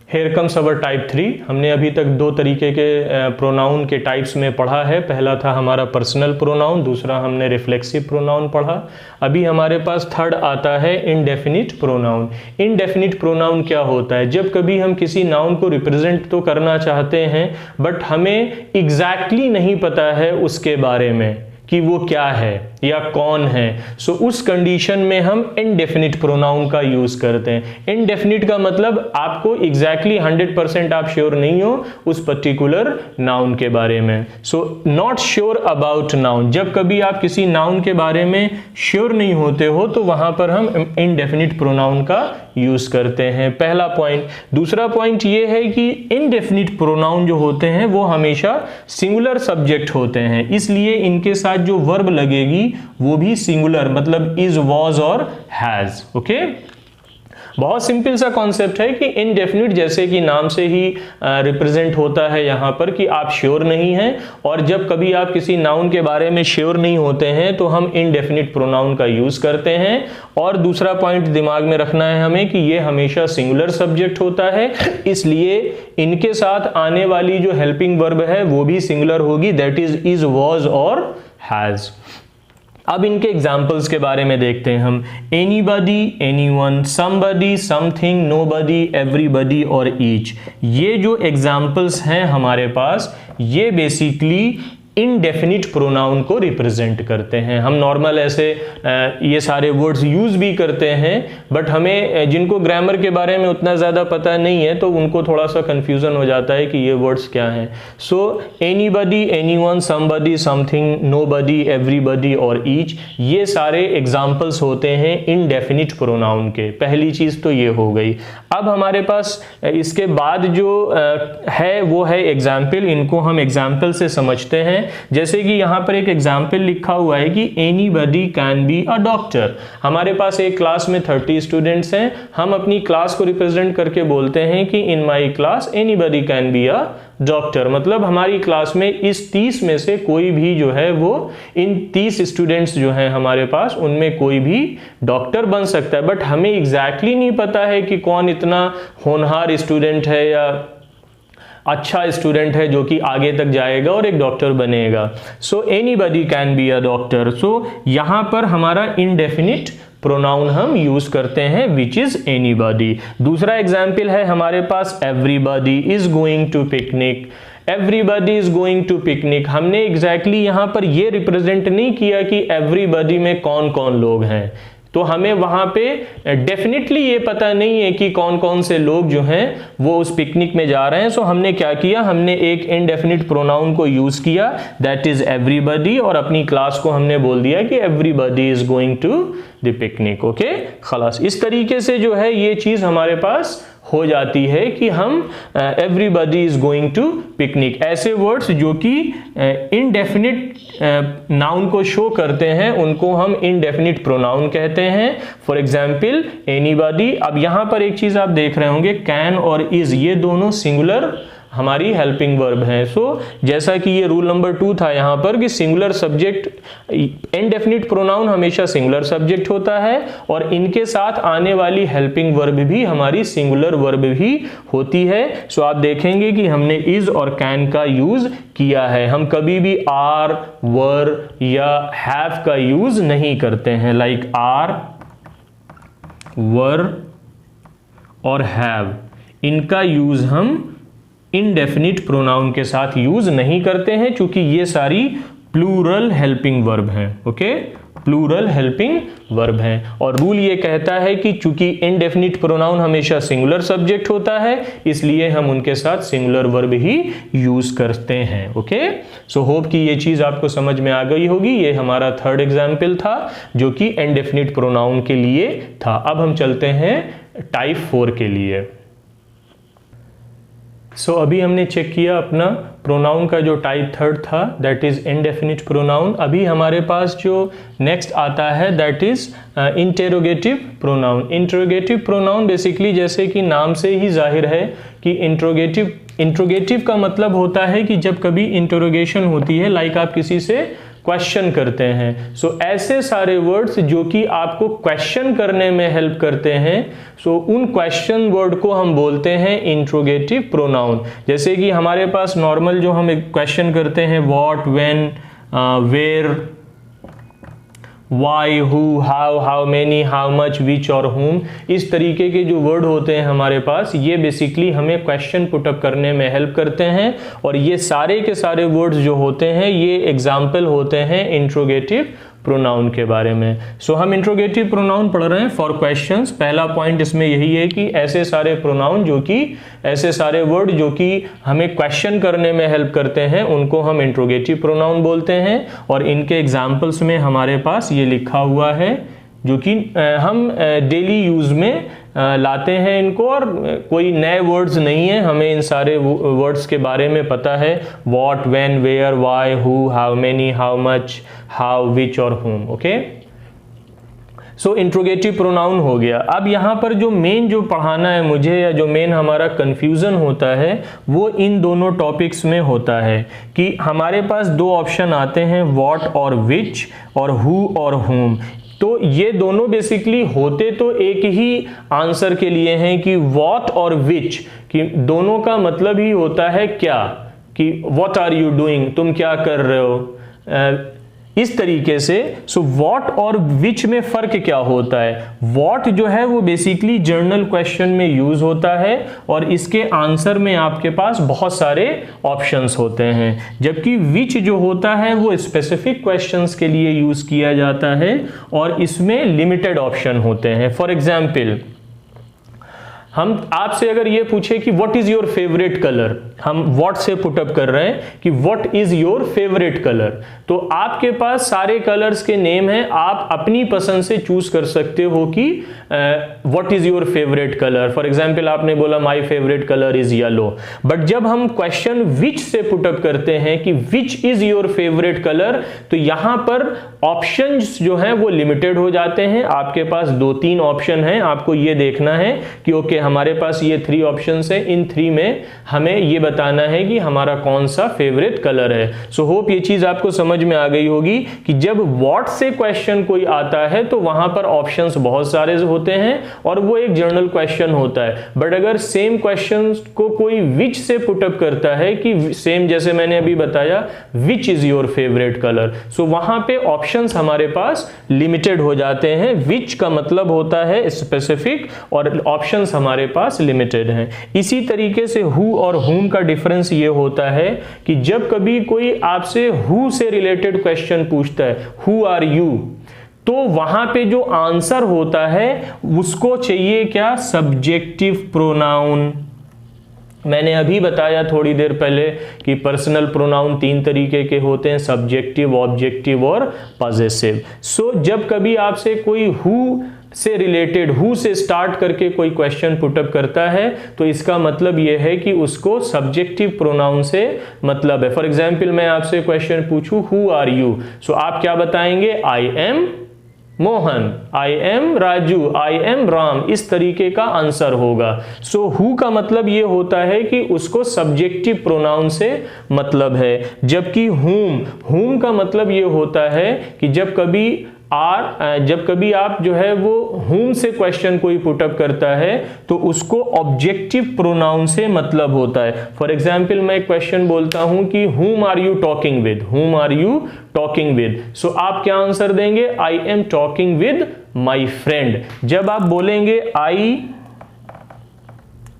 Here comes our टाइप 3। हमने अभी तक 2 तरीके के प्रोनाउन के टाइप्स में पढ़ा है। पहला था हमारा पर्सनल प्रोनाउन, दूसरा हमने रिफ्लेक्सिव प्रोनाउन पढ़ा। अभी हमारे पास थर्ड आता है इनडेफिनिट प्रोनाउन। इनडेफिनिट प्रोनाउन क्या होता है? जब कभी हम किसी नाउन को रिप्रेजेंट तो करना चाहते हैं बट हमें एग्जैक्टली नहीं पता है उसके बारे में कि वो क्या है या कौन है। सो उस कंडीशन में हम इनडेफिनिट प्रोनाउन का यूज करते हैं। इनडेफिनिट का मतलब आपको एग्जैक्टली 100% आप श्योर नहीं हो उस पर्टिकुलर नाउन के बारे में। So not sure about noun, जब कभी आप किसी नाउन के बारे में श्योर नहीं होते हो तो वहां पर हम इनडेफिनिट प्रोनाउन का यूज करते हैं। पहला पॉइंट। दूसरा पॉइंट ये है कि इनडेफिनिट प्रोनाउन जो होते हैं वो हमेशा सिंगुलर सब्जेक्ट होते हैं, इसलिए इनके साथ जो वर्ब लगेगी वो भी सिंगुलर, मतलब इज, वॉज और हैज। ओके बहुत सिंपल सा कॉन्सेप्ट है कि इनडेफिनिट जैसे कि नाम से ही रिप्रेजेंट होता है यहां पर कि आप श्योर नहीं हैं, और जब कभी आप किसी नाउन के बारे में श्योर नहीं होते हैं तो हम इनडेफिनिट प्रोनाउन का यूज करते हैं। और दूसरा पॉइंट दिमाग में रखना है हमें कि ये हमेशा सिंगुलर सब्जेक्ट होता है, इसलिए इनके साथ आने वाली जो हेल्पिंग वर्ब है वो भी सिंगुलर होगी, दैट इज, वॉज और हैज। अब इनके एग्जाम्पल्स के बारे में देखते हैं हम। Anybody, anyone, somebody, something, nobody, everybody और ईच। ये जो एग्जाम्पल्स हैं हमारे पास ये बेसिकली इनडेफिनिट प्रोनाउन को रिप्रेजेंट करते हैं। हम नॉर्मल ऐसे ये सारे वर्ड्स यूज भी करते हैं बट हमें जिनको ग्रामर के बारे में उतना ज़्यादा पता नहीं है तो उनको थोड़ा सा कंफ्यूजन हो जाता है कि ये वर्ड्स क्या हैं। So anybody, anyone, somebody, something, nobody, everybody और ईच, ये सारे एग्जाम्पल्स होते हैं इनडेफिनिट प्रोनाउन के। पहली चीज़ तो ये हो गई। अब हमारे पास इसके बाद जो है वो है एग्जाम्पल। इनको हम एग्जाम्पल से समझते हैं। जैसे कि यहां पर एक एग्जाम्पल लिखा हुआ है कि anybody can be a doctor. हमारे पास एक क्लास में 30 स्टूडेंट्स हैं, हम अपनी क्लास को रिप्रेजेंट करके बोलते हैं कि in my class anybody can be a doctor, मतलब हमारी क्लास में इस 30 में से कोई भी जो है वो, इन 30 स्टूडेंट्स जो हैं हमारे पास उनमें कोई भी डॉक्टर बन सकता है, बट हमें एग्जैक्टली नहीं पता है कि कौन इतना होनहार स्टूडेंट है या अच्छा स्टूडेंट है जो कि आगे तक जाएगा और एक डॉक्टर बनेगा। So anybody can be a doctor. So यहां पर हमारा इनडेफिनिट प्रोनाउन हम यूज करते हैं विच इज एनीबडी। दूसरा एग्जाम्पल है हमारे पास everybody is going to picnic. Everybody is going to picnic, हमने एग्जैक्टली यहां पर ये रिप्रेजेंट नहीं किया कि एवरीबॉडी में कौन कौन लोग हैं, तो हमें वहां पे डेफिनेटली ये पता नहीं है कि कौन कौन से लोग जो हैं वो उस पिकनिक में जा रहे हैं। सो हमने क्या किया, हमने एक इनडेफिनिट प्रोनाउन को यूज किया, दैट इज एवरीबॉडी, और अपनी क्लास को हमने बोल दिया कि everybody is going to the picnic. Okay, खलास। इस तरीके से जो है ये चीज हमारे पास हो जाती है कि हम everybody is going to picnic, ऐसे वर्ड्स जो कि इनडेफिनिट नाउन को शो करते हैं उनको हम इनडेफिनिट प्रोनाउन कहते हैं। For example anybody. अब यहां पर एक चीज आप देख रहे होंगे, कैन और इज, ये दोनों सिंगुलर हमारी हेल्पिंग वर्ब हैं। सो जैसा कि ये रूल नंबर 2 था यहां पर कि सिंगुलर सब्जेक्ट, इनडेफिनिट प्रोनाउन हमेशा सिंगुलर सब्जेक्ट होता है और इनके साथ आने वाली हेल्पिंग वर्ब भी हमारी सिंगुलर वर्ब भी होती है। सो आप देखेंगे कि हमने इज और कैन का यूज किया है, हम कभी भी आर, वर या हैव का यूज नहीं करते हैं। लाइक आर, वर और हैव, इनका यूज हम इनडेफिनिट प्रोनाउन के साथ यूज नहीं करते हैं क्योंकि ये सारी प्लूरल हेल्पिंग वर्ब हैं। ओके, प्लूरल हेल्पिंग वर्ब हैं। और रूल ये कहता है कि चूंकि इनडेफिनिट प्रोनाउन हमेशा सिंगुलर सब्जेक्ट होता है इसलिए हम उनके साथ सिंगुलर वर्ब ही यूज करते हैं। ओके, सो होप कि ये चीज आपको समझ में आ गई होगी। ये हमारा थर्ड एग्जाम्पल था जो कि इनडेफिनिट प्रोनाउन के लिए था। अब हम चलते हैं टाइप 4 के लिए। सो अभी हमने चेक किया अपना प्रोनाउन का जो टाइप थर्ड था, दैट इज इनडेफिनिट प्रोनाउन। अभी हमारे पास जो नेक्स्ट आता है that is interrogative pronoun. Interrogative pronoun basically जैसे कि नाम से ही जाहिर है कि इंट्रोगेटिव का मतलब होता है कि जब कभी इंटरोगेशन होती है, लाइक आप किसी से क्वेश्चन करते हैं। सो ऐसे सारे वर्ड्स जो कि आपको क्वेश्चन करने में हेल्प करते हैं, सो उन क्वेश्चन वर्ड को हम बोलते हैं इंट्रोगेटिव प्रोनाउन। जैसे कि हमारे पास नॉर्मल जो हम एक क्वेश्चन करते हैं, what, when, where, why, who, how many, how much, which और हुम, इस तरीके के जो वर्ड होते हैं हमारे पास, ये बेसिकली हमें क्वेश्चन पुटअप करने में हेल्प करते हैं। और ये सारे के सारे वर्ड्स जो होते हैं ये एग्जाम्पल होते हैं इंट्रोगेटिव प्रोनाउन के बारे में। सो हम इंट्रोगेटिव प्रोनाउन पढ़ रहे हैं फॉर क्वेश्चंस। पहला पॉइंट इसमें यही है कि ऐसे सारे प्रोनाउन जो कि, ऐसे सारे वर्ड जो कि हमें क्वेश्चन करने में हेल्प करते हैं उनको हम इंट्रोगेटिव प्रोनाउन बोलते हैं। और इनके एग्जाम्पल्स में हमारे पास ये लिखा हुआ है जो कि हम डेली यूज में लाते हैं इनको, और कोई नए वर्ड्स नहीं है, हमें इन सारे वर्ड्स के बारे में पता है। What, when, where, why, who, how many, how much, how, which और हुम। ओके, सो इंट्रोगेटिव प्रोनाउन हो गया। अब यहाँ पर जो मेन जो पढ़ाना है मुझे, या जो मेन हमारा कंफ्यूजन होता है वो इन दोनों टॉपिक्स में होता है कि हमारे पास दो ऑप्शन आते हैं, व्हाट और विच, और हु और हुम। तो ये दोनों बेसिकली होते तो एक ही आंसर के लिए हैं कि व्हाट और विच, कि दोनों का मतलब ही होता है क्या, कि व्हाट आर यू डूइंग, तुम क्या कर रहे हो, इस तरीके से। सो व्हाट और विच में फर्क क्या होता है? व्हाट जो है वो बेसिकली जर्नल क्वेश्चन में यूज होता है और इसके आंसर में आपके पास बहुत सारे ऑप्शंस होते हैं, जबकि विच जो होता है वो स्पेसिफिक क्वेश्चंस के लिए यूज किया जाता है और इसमें लिमिटेड ऑप्शन होते हैं। फॉर एग्जाम्पल, हम आपसे अगर ये पूछे कि what is your favourite colour, हम व्हाट से पुटअप कर रहे हैं कि what is your favourite colour, तो आपके पास सारे कलर्स के नेम हैं, आप अपनी पसंद से चूज कर सकते हो कि what is your favourite colour. For example आपने बोला my favourite colour is yellow, but जब हम क्वेश्चन विच से पुटअप करते हैं कि विच इज योर फेवरेट कलर, तो यहां पर ऑप्शंस जो हैं वो लिमिटेड हो जाते हैं। आपके पास 2-3 ऑप्शन हैं, आपको ये देखना है कि ओके हमारे पास ये 3 ऑप्शंस हैं, इन 3 में हमें ये बताना है कि हमारा कौन सा फेवरेट कलर है। सो होप ये चीज आपको समझ में आ गई होगी कि जब व्हाट से क्वेश्चन कोई आता है तो वहां पर ऑप्शंस बहुत सारे होते हैं और वो एक जनरल क्वेश्चन होता है। बट अगर सेम क्वेश्चन को कोई विच से पुटअप करता है कि सेम जैसे मैंने अभी बताया which is your favourite colour, so वहां पे ऑप्शंस हमारे पास लिमिटेड हो जाते हैं। विच का मतलब होता है स्पेसिफिक और ऑप्शंस हमारे हमारे पास लिमिटेड हैं। इसी तरीके से हु और हुम का डिफरेंस ये होता है कि जब कभी कोई आपसे हु से रिलेटेड क्वेश्चन पूछता है, हु आर यू, तो वहां पे जो आंसर होता है उसको चाहिए क्या, सब्जेक्टिव प्रोनाउन। मैंने अभी बताया थोड़ी देर पहले कि पर्सनल प्रोनाउन 3 तरीके के होते हैं, सब्जेक्टिव, ऑब्जेक्टिव और पॉजेसिव। सो जब कभी आपसे कोई हु से रिलेटेड, हु से स्टार्ट करके कोई क्वेश्चन पुटअप करता है तो इसका मतलब यह है कि उसको सब्जेक्टिव प्रोनाउन से मतलब है। फॉर एग्जाम्पल मैं आपसे क्वेश्चन पूछूं हु आर यू, सो आप क्या बताएंगे, I am Mohan, I am Raju, I am Ram, इस तरीके का आंसर होगा। सो हु का मतलब ये होता है कि उसको सब्जेक्टिव प्रोनाउन से मतलब है, जबकि हुम का मतलब ये होता है कि जब कभी आप जो है वो हुम से क्वेश्चन कोई पुटअप करता है तो उसको ऑब्जेक्टिव प्रोनाउन से मतलब होता है। फॉर एग्जाम्पल मैं क्वेश्चन बोलता हूं कि whom are you talking with, whom are you talking with, so आप क्या आंसर देंगे, I am talking with my friend. जब आप बोलेंगे I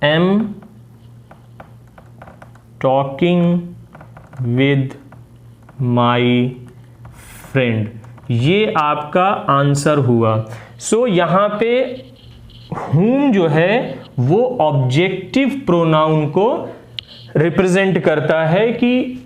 am talking with my friend, ये आपका आंसर हुआ। सो यहां पे हुम जो है वो ऑब्जेक्टिव प्रोनाउन को रिप्रेजेंट करता है कि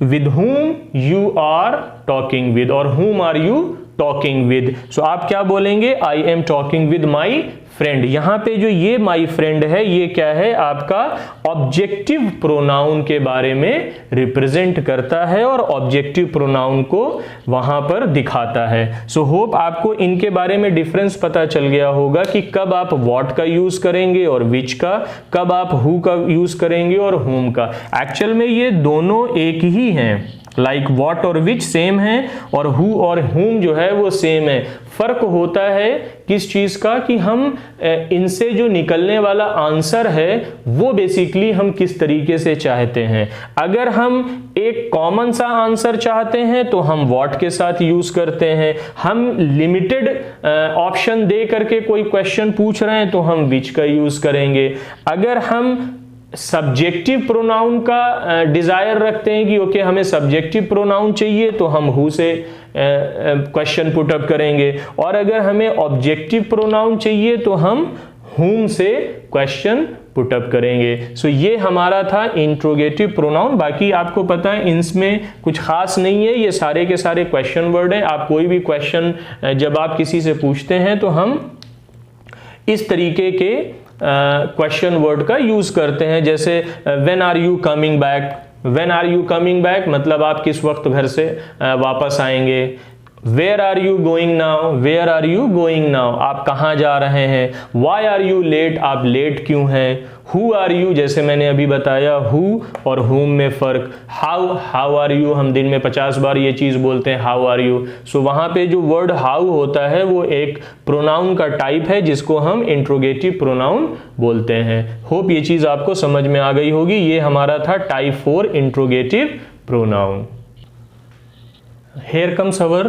with whom you are talking with और whom are you talking with. So आप क्या बोलेंगे, I am talking with my friend. यहां पे जो ये माई फ्रेंड है ये क्या है, आपका ऑब्जेक्टिव प्रोनाउन के बारे में रिप्रेजेंट करता है और ऑब्जेक्टिव प्रोनाउन को वहां पर दिखाता है। सो होप आपको इनके बारे में डिफरेंस पता चल गया होगा कि कब आप व्हाट का यूज करेंगे और विच का, कब आप हु का यूज करेंगे और हुम का। एक्चुअल में ये दोनों एक ही हैं, लाइक व्हाट और विच सेम है और हु और हुम जो है वो सेम है। फर्क होता है किस चीज का, कि हम इनसे जो निकलने वाला आंसर है वो बेसिकली हम किस तरीके से चाहते हैं। अगर हम एक कॉमन सा आंसर चाहते हैं तो हम व्हाट के साथ यूज करते हैं। हम लिमिटेड ऑप्शन दे करके कोई क्वेश्चन पूछ रहे हैं तो हम विच का यूज करेंगे। अगर हम सब्जेक्टिव प्रोनाउन का डिजायर रखते हैं कि ओके हमें सब्जेक्टिव प्रोनाउन चाहिए तो हम हु से क्वेश्चन पुटअप करेंगे, और अगर हमें ऑब्जेक्टिव प्रोनाउन चाहिए तो हम हुम से क्वेश्चन पुटअप करेंगे। सो ये हमारा था इंट्रोगेटिव प्रोनाउन। बाकी आपको पता है इसमें कुछ खास नहीं है, ये सारे के सारे क्वेश्चन वर्ड हैं। आप कोई भी क्वेश्चन जब आप किसी से पूछते हैं तो हम इस तरीके के क्वेश्चन वर्ड का यूज करते हैं, जैसे when are you coming back. When are you coming back मतलब आप किस वक्त घर से वापस आएंगे। Where are you going now, where are you going now, आप कहाँ जा रहे हैं। वाई आर यू लेट, आप लेट क्यों हैं। हु आर यू, जैसे मैंने अभी बताया हु और हुम में फर्क। हाउ आर यू, हम दिन में 50 बार ये चीज बोलते हैं हाउ आर यू। सो वहां पे जो वर्ड हाउ होता है वो एक प्रोनाउन का टाइप है जिसको हम इंट्रोगेटिव प्रोनाउन बोलते हैं। होप ये चीज आपको समझ में आ गई होगी। ये हमारा था type 4 interrogative pronoun. Here comes our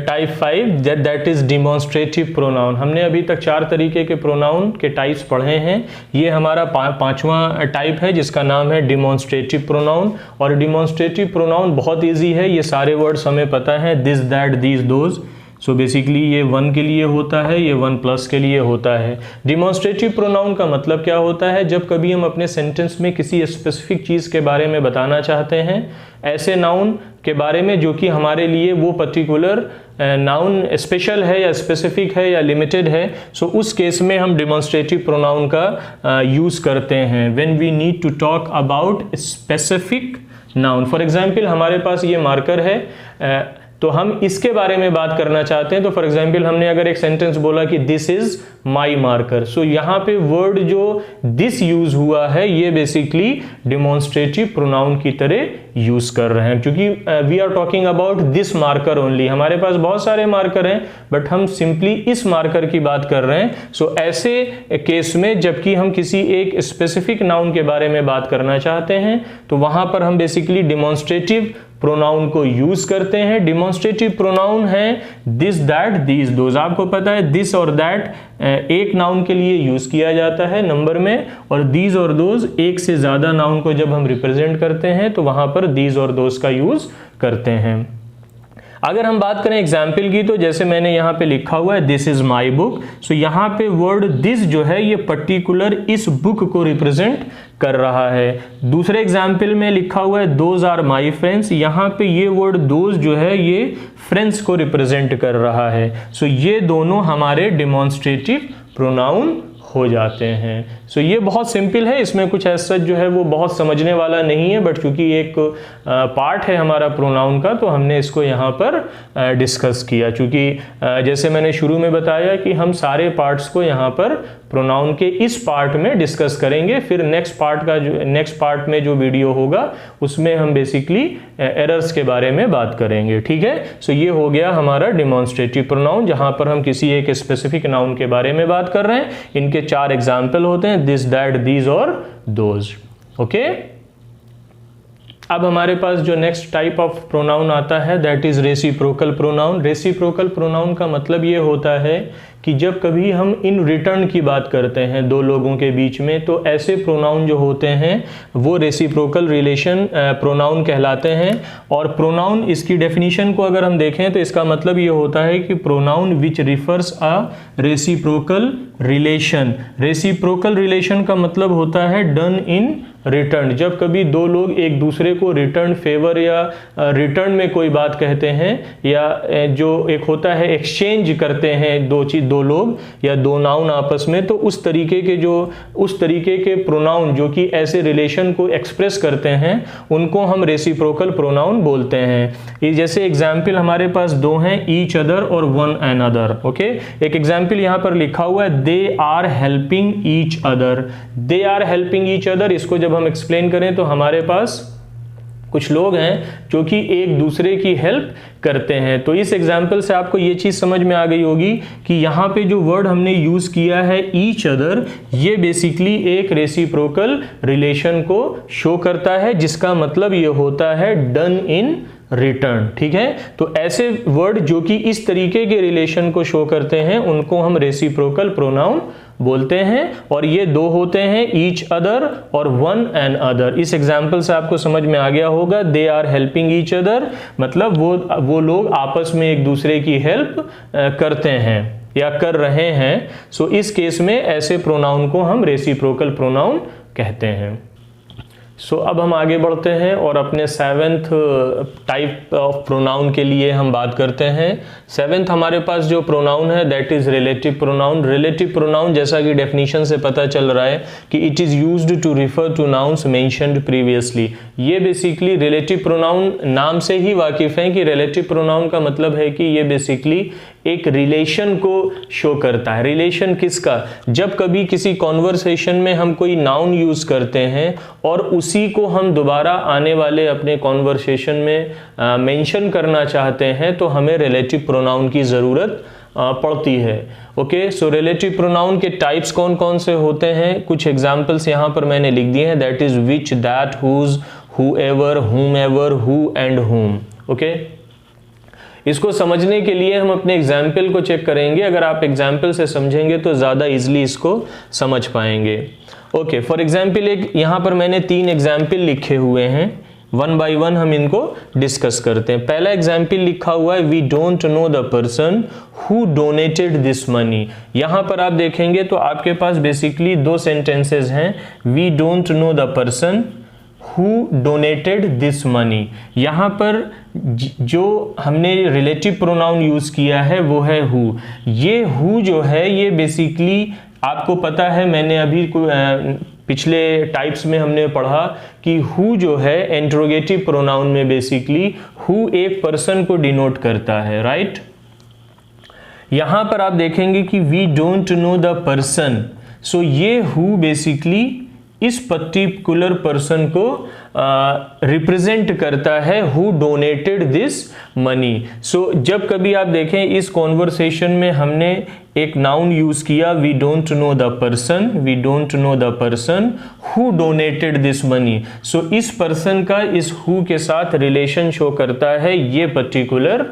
type 5 that is demonstrative pronoun। हमने अभी तक 4 तरीके के प्रोनाउन के टाइप्स पढ़े हैं। ये हमारा पांचवा टाइप है जिसका नाम है डिमॉन्स्ट्रेटिव प्रोनाउन। और डिमॉन्स्ट्रेटिव प्रोनाउन बहुत इजी है, ये सारे वर्ड्स हमें पता है, this that these those. So basically ये 1 के लिए होता है, ये 1+ के लिए होता है। डिमॉन्स्ट्रेटिव प्रोनाउन का मतलब क्या होता है, जब कभी हम अपने सेंटेंस में किसी स्पेसिफिक चीज़ के बारे में बताना चाहते हैं, ऐसे नाउन के बारे में जो कि हमारे लिए वो पर्टिकुलर नाउन स्पेशल है या स्पेसिफिक है या लिमिटेड है, सो उस केस में हम डिमॉन्स्ट्रेटिव प्रोनाउन का यूज़ करते हैं when we need to talk about specific noun. For example हमारे पास ये मार्कर है, तो हम इसके बारे में बात करना चाहते हैं। तो फॉर एग्जाम्पल हमने अगर एक सेंटेंस बोला कि दिस इज माई मार्कर, सो यहाँ पे वर्ड जो दिस यूज हुआ है ये बेसिकली डिमॉन्स्ट्रेटिव प्रोनाउन की तरह यूज कर रहे हैं, क्योंकि we are talking about this marker only. हमारे पास बहुत सारे मार्कर हैं बट हम सिंपली इस मार्कर की बात कर रहे हैं। सो ऐसे केस में जबकि हम किसी एक स्पेसिफिक नाउन के बारे में बात करना चाहते हैं तो वहां पर हम बेसिकली डिमॉन्स्ट्रेटिव प्रोनाउन को यूज करते हैं। डिमॉन्स्ट्रेटिव प्रोनाउन है दिस, दैट, दीज, दोज। आपको पता है दिस और दैट एक नाउन के लिए यूज किया जाता है नंबर में, और दीज और दोज एक से ज्यादा नाउन को जब हम रिप्रेजेंट करते हैं तो वहां पर दीज और दोज का यूज करते हैं। अगर हम बात करें एग्जाम्पल की, तो जैसे मैंने यहाँ पे लिखा हुआ है दिस इज माई बुक, सो यहाँ पे वर्ड दिस जो है ये पर्टिकुलर इस बुक को रिप्रेजेंट कर रहा है। दूसरे एग्जाम्पल में लिखा हुआ है दोज आर माई फ्रेंड्स, यहाँ पे ये वर्ड दोज जो है ये फ्रेंड्स को रिप्रेजेंट कर रहा है। सो ये दोनों हमारे डिमॉन्स्ट्रेटिव प्रोनाउन हो जाते हैं। सो ये बहुत सिंपल है, इसमें कुछ ऐसा जो है वो बहुत समझने वाला नहीं है, बट क्योंकि एक पार्ट है हमारा प्रोनाउन का तो हमने इसको यहाँ पर डिस्कस किया। क्योंकि जैसे मैंने शुरू में बताया कि हम सारे पार्ट्स को यहाँ पर प्रोनाउन के इस पार्ट में डिस्कस करेंगे, फिर नेक्स्ट पार्ट में जो वीडियो होगा उसमें हम बेसिकली एरर्स के बारे में बात करेंगे। ठीक है, सो ये हो गया हमारा डिमॉन्स्ट्रेटिव प्रोनाउन, जहां पर हम किसी एक स्पेसिफिक नाउन के बारे में बात कर रहे हैं। इनके 4 एग्जाम्पल होते हैं दिस, दैट, दीज और दोज। ओके, अब हमारे पास जो नेक्स्ट टाइप ऑफ प्रोनाउन आता है that is reciprocal pronoun. Reciprocal pronoun का मतलब ये होता है कि जब कभी हम इन रिटर्न की बात करते हैं दो लोगों के बीच में, तो ऐसे प्रोनाउन जो होते हैं वो रेसिप्रोकल रिलेशन प्रोनाउन कहलाते हैं। और प्रोनाउन, इसकी डेफिनेशन को अगर हम देखें तो इसका मतलब ये होता है कि प्रोनाउन विच रिफर्स अ रेसिप्रोकल रिलेशन। रेसिप्रोकल रिलेशन का मतलब होता है डन इन रिटर्न। जब कभी दो लोग एक दूसरे को रिटर्न फेवर या रिटर्न में कोई बात कहते हैं, या जो एक होता है एक्सचेंज करते हैं दो लोग या दो नाउन आपस में, तो उस तरीके के प्रोनाउन जो कि ऐसे रिलेशन को एक्सप्रेस करते हैं उनको हम रेसिप्रोकल प्रोनाउन बोलते हैं। ये जैसे एग्जाम्पल हमारे पास दो हैं, ईच अदर और वन एन अदर। ओके, एक एग्जाम्पल यहाँ पर लिखा हुआ है they are helping each other. They are helping each other, इसको जब हम एक्सप्लेन करें तो हमारे पास कुछ लोग हैं जो कि एक दूसरे की हेल्प करते हैं। तो इस एग्जाम्पल से आपको ये चीज समझ में आ गई होगी कि यहाँ पे जो वर्ड हमने यूज किया है ईच अदर, ये बेसिकली एक रेसिप्रोकल रिलेशन को शो करता है, जिसका मतलब ये होता है डन इन रिटर्न। ठीक है, तो ऐसे वर्ड जो कि इस तरीके के रिलेशन को शो करते हैं उनको हम रेसिप्रोकल प्रोनाउन बोलते हैं। और ये दो होते हैं, ईच अदर और वन एन अदर। इस एग्जाम्पल से आपको समझ में आ गया होगा they are helping each other, मतलब वो लोग आपस में एक दूसरे की हेल्प करते हैं या कर रहे हैं। सो इस केस में ऐसे प्रोनाउन को हम रेसिप्रोकल प्रोनाउन कहते हैं। सो अब हम आगे बढ़ते हैं और अपने 7th टाइप ऑफ प्रोनाउन के लिए हम बात करते हैं। 7th हमारे पास जो प्रोनाउन है that is relative pronoun. Relative pronoun, जैसा कि डेफिनेशन से पता चल रहा है कि it is used to refer to nouns mentioned previously. ये बेसिकली रिलेटिव प्रोनाउन नाम से ही वाकिफ हैं कि रिलेटिव प्रोनाउन का मतलब है कि ये बेसिकली एक रिलेशन को शो करता है। रिलेशन किसका? जब कभी किसी कॉन्वर्सेशन में हम कोई नाउन यूज करते हैं और उसी को हम दोबारा आने वाले अपने कॉन्वर्सेशन में मेंशन करना चाहते हैं तो हमें रिलेटिव प्रोनाउन की ज़रूरत पड़ती है। ओके, सो रिलेटिव प्रोनाउन के टाइप्स कौन कौन से होते हैं, कुछ एग्जाम्पल्स यहाँ पर मैंने लिख दिए हैं। That is which, that, whose, whoever, whomever, who and whom. Okay, इसको समझने के लिए हम अपने एग्जाम्पल को चेक करेंगे। अगर आप एग्जाम्पल से समझेंगे तो ज़्यादा इजीली इसको समझ पाएंगे। ओके, फॉर एग्जाम्पल एक यहाँ पर मैंने 3 एग्जाम्पल लिखे हुए हैं, 1 बाय 1 हम इनको डिस्कस करते हैं। पहला एग्जाम्पल लिखा हुआ है we don't know the person who donated this money. यहाँ पर आप देखेंगे तो आपके पास बेसिकली 2 सेंटेंसेस हैं, we don't know the person who donated this money. यहाँ पर जो हमने रिलेटिव प्रोनाउन यूज किया है वो है हु। ये हु जो है ये बेसिकली आपको पता है, मैंने अभी पिछले टाइप्स में हमने पढ़ा कि हु जो है इंट्रोगेटिव प्रोनाउन में बेसिकली हु एक पर्सन को डिनोट करता है, राइट। यहां पर आप देखेंगे कि we don't know the person, so ये हु बेसिकली इस पर्टिकुलर पर्सन को रिप्रेजेंट करता है who donated this money. So जब कभी आप देखें इस कॉन्वर्सेशन में हमने एक नाउन यूज किया, we don't know the person, we don't know the person who donated this money. So इस पर्सन का इस हु के साथ रिलेशन शो करता है ये particular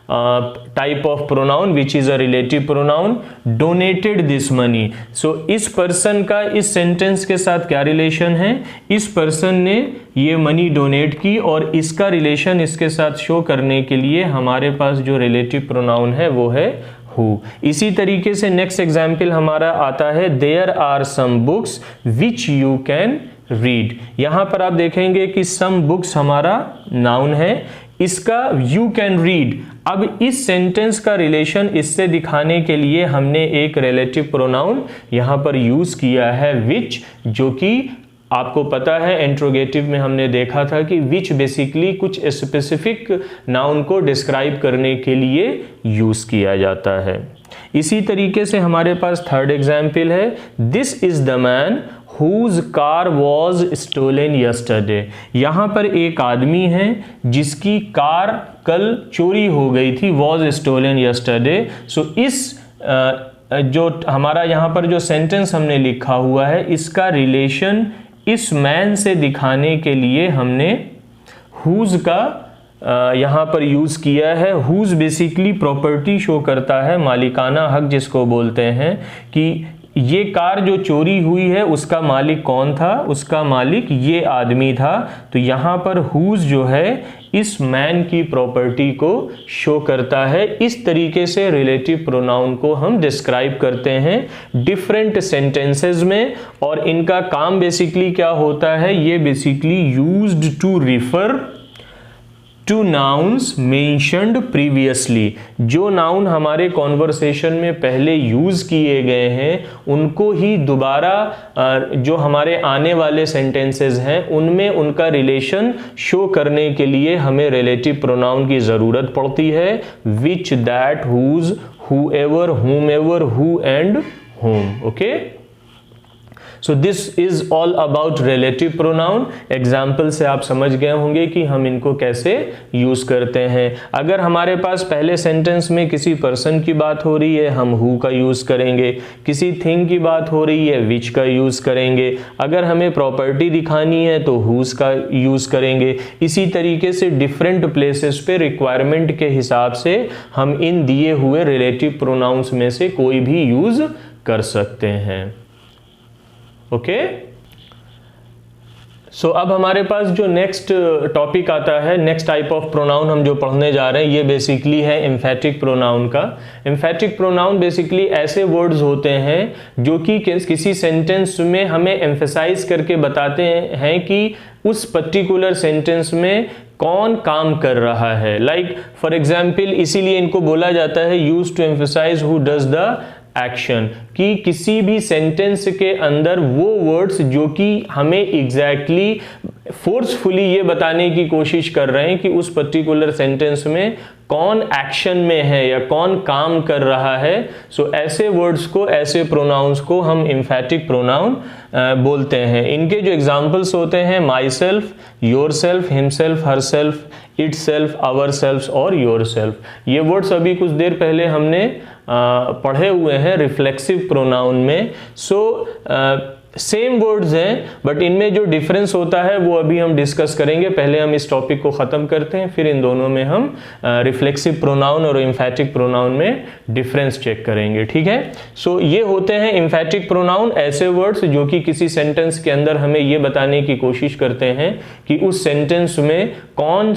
type of pronoun which is a relative pronoun, donated this money. So इस person का इस सेंटेंस के साथ क्या रिलेशन है, इस पर्सन ने ये मनी डोनेट की और इसका रिलेशन इसके साथ शो करने के लिए हमारे पास जो रिलेटिव प्रोनाउन है वो है हु। इसी तरीके से नेक्स्ट एग्जाम्पल हमारा आता है there are some books which you can read. यहां पर आप देखेंगे कि सम बुक्स हमारा नाउन है, इसका यू कैन रीड। अब इस सेंटेंस का रिलेशन इससे दिखाने के लिए हमने एक रिलेटिव प्रोनाउन यहां पर यूज किया है विच, जो कि आपको पता है इंट्रोगेटिव में हमने देखा था कि विच बेसिकली कुछ स्पेसिफिक नाउन को डिस्क्राइब करने के लिए यूज किया जाता है। इसी तरीके से हमारे पास थर्ड एग्जाम्पल है this is the man whose car was stolen yesterday। यहाँ पर एक आदमी है जिसकी कार कल चोरी हो गई थी, was stolen yesterday। सो इस जो हमारा यहाँ पर जो सेंटेंस हमने लिखा हुआ है इसका रिलेशन इस मैन से दिखाने के लिए हमने whose का यहाँ पर यूज किया है। whose बेसिकली प्रॉपर्टी शो करता है, मालिकाना हक जिसको बोलते हैं, कि ये कार जो चोरी हुई है उसका मालिक कौन था, उसका मालिक ये आदमी था। तो यहाँ पर हुज जो है इस मैन की प्रॉपर्टी को शो करता है। इस तरीके से रिलेटिव प्रोनाउन को हम डिस्क्राइब करते हैं डिफरेंट सेंटेंसेस में, और इनका काम बेसिकली क्या होता है, ये basically used to refer to nouns mentioned previously. जो नाउन हमारे कॉन्वर्सेशन में पहले यूज किए गए हैं उनको ही दोबारा जो हमारे आने वाले सेंटेंसेस हैं उनमें उनका रिलेशन शो करने के लिए हमें रिलेटिव प्रोनाउन की जरूरत पड़ती है, which, that, whose, whoever, whomever, who and whom. Okay, so this is all about relative pronoun. Example से आप समझ गए होंगे कि हम इनको कैसे यूज करते हैं। अगर हमारे पास पहले सेंटेंस में किसी पर्सन की बात हो रही है हम हु का यूज करेंगे, किसी थिंग की बात हो रही है विच का यूज करेंगे, अगर हमें प्रॉपर्टी दिखानी है तो हुज का यूज करेंगे। इसी तरीके से डिफरेंट प्लेसेस पे रिक्वायरमेंट के हिसाब से हम इन दिए हुए रिलेटिव प्रोनाउंस में से कोई भी यूज कर सकते हैं। ओके, सो अब हमारे पास जो नेक्स्ट टॉपिक आता है, नेक्स्ट टाइप ऑफ प्रोनाउन हम जो पढ़ने जा रहे हैं ये बेसिकली है एम्फेटिक प्रोनाउन का। एम्फेटिक प्रोनाउन बेसिकली ऐसे वर्ड्स होते हैं जो कि किसी सेंटेंस में हमें एम्फेसाइज करके बताते हैं कि उस पर्टिकुलर सेंटेंस में कौन काम कर रहा है। लाइक फॉर एग्जाम्पल, इसीलिए इनको बोला जाता है use to emphasize who does the action, कि किसी भी सेंटेंस के अंदर वो वर्ड्स जो कि हमें एग्जैक्टली फोर्सफुली ये बताने की कोशिश कर रहे हैं कि उस पर्टिकुलर सेंटेंस में कौन एक्शन में है या कौन काम कर रहा है। सो ऐसे वर्ड्स को, ऐसे प्रोनाउंस को हम एम्फेटिक प्रोनाउन बोलते हैं। इनके जो एग्जाम्पल्स होते हैं my self, your self, himself, herself, itself, our self और योर सेल्फ। ये वर्ड्स अभी कुछ देर पहले हमने पढ़े हुए हैं रिफ्लेक्सिव प्रोनाउन में। सो सेम वर्ड्स हैं बट इनमें जो डिफरेंस होता है वो अभी हम डिस्कस करेंगे। पहले हम इस टॉपिक को ख़त्म करते हैं, फिर इन दोनों में हम रिफ्लेक्सिव प्रोनाउन और एम्फेटिक प्रोनाउन में डिफरेंस चेक करेंगे। ठीक है, सो ये होते हैं एम्फेटिक प्रोनाउन, ऐसे वर्ड्स जो कि किसी सेंटेंस के अंदर हमें ये बताने की कोशिश करते हैं कि उस सेंटेंस में कौन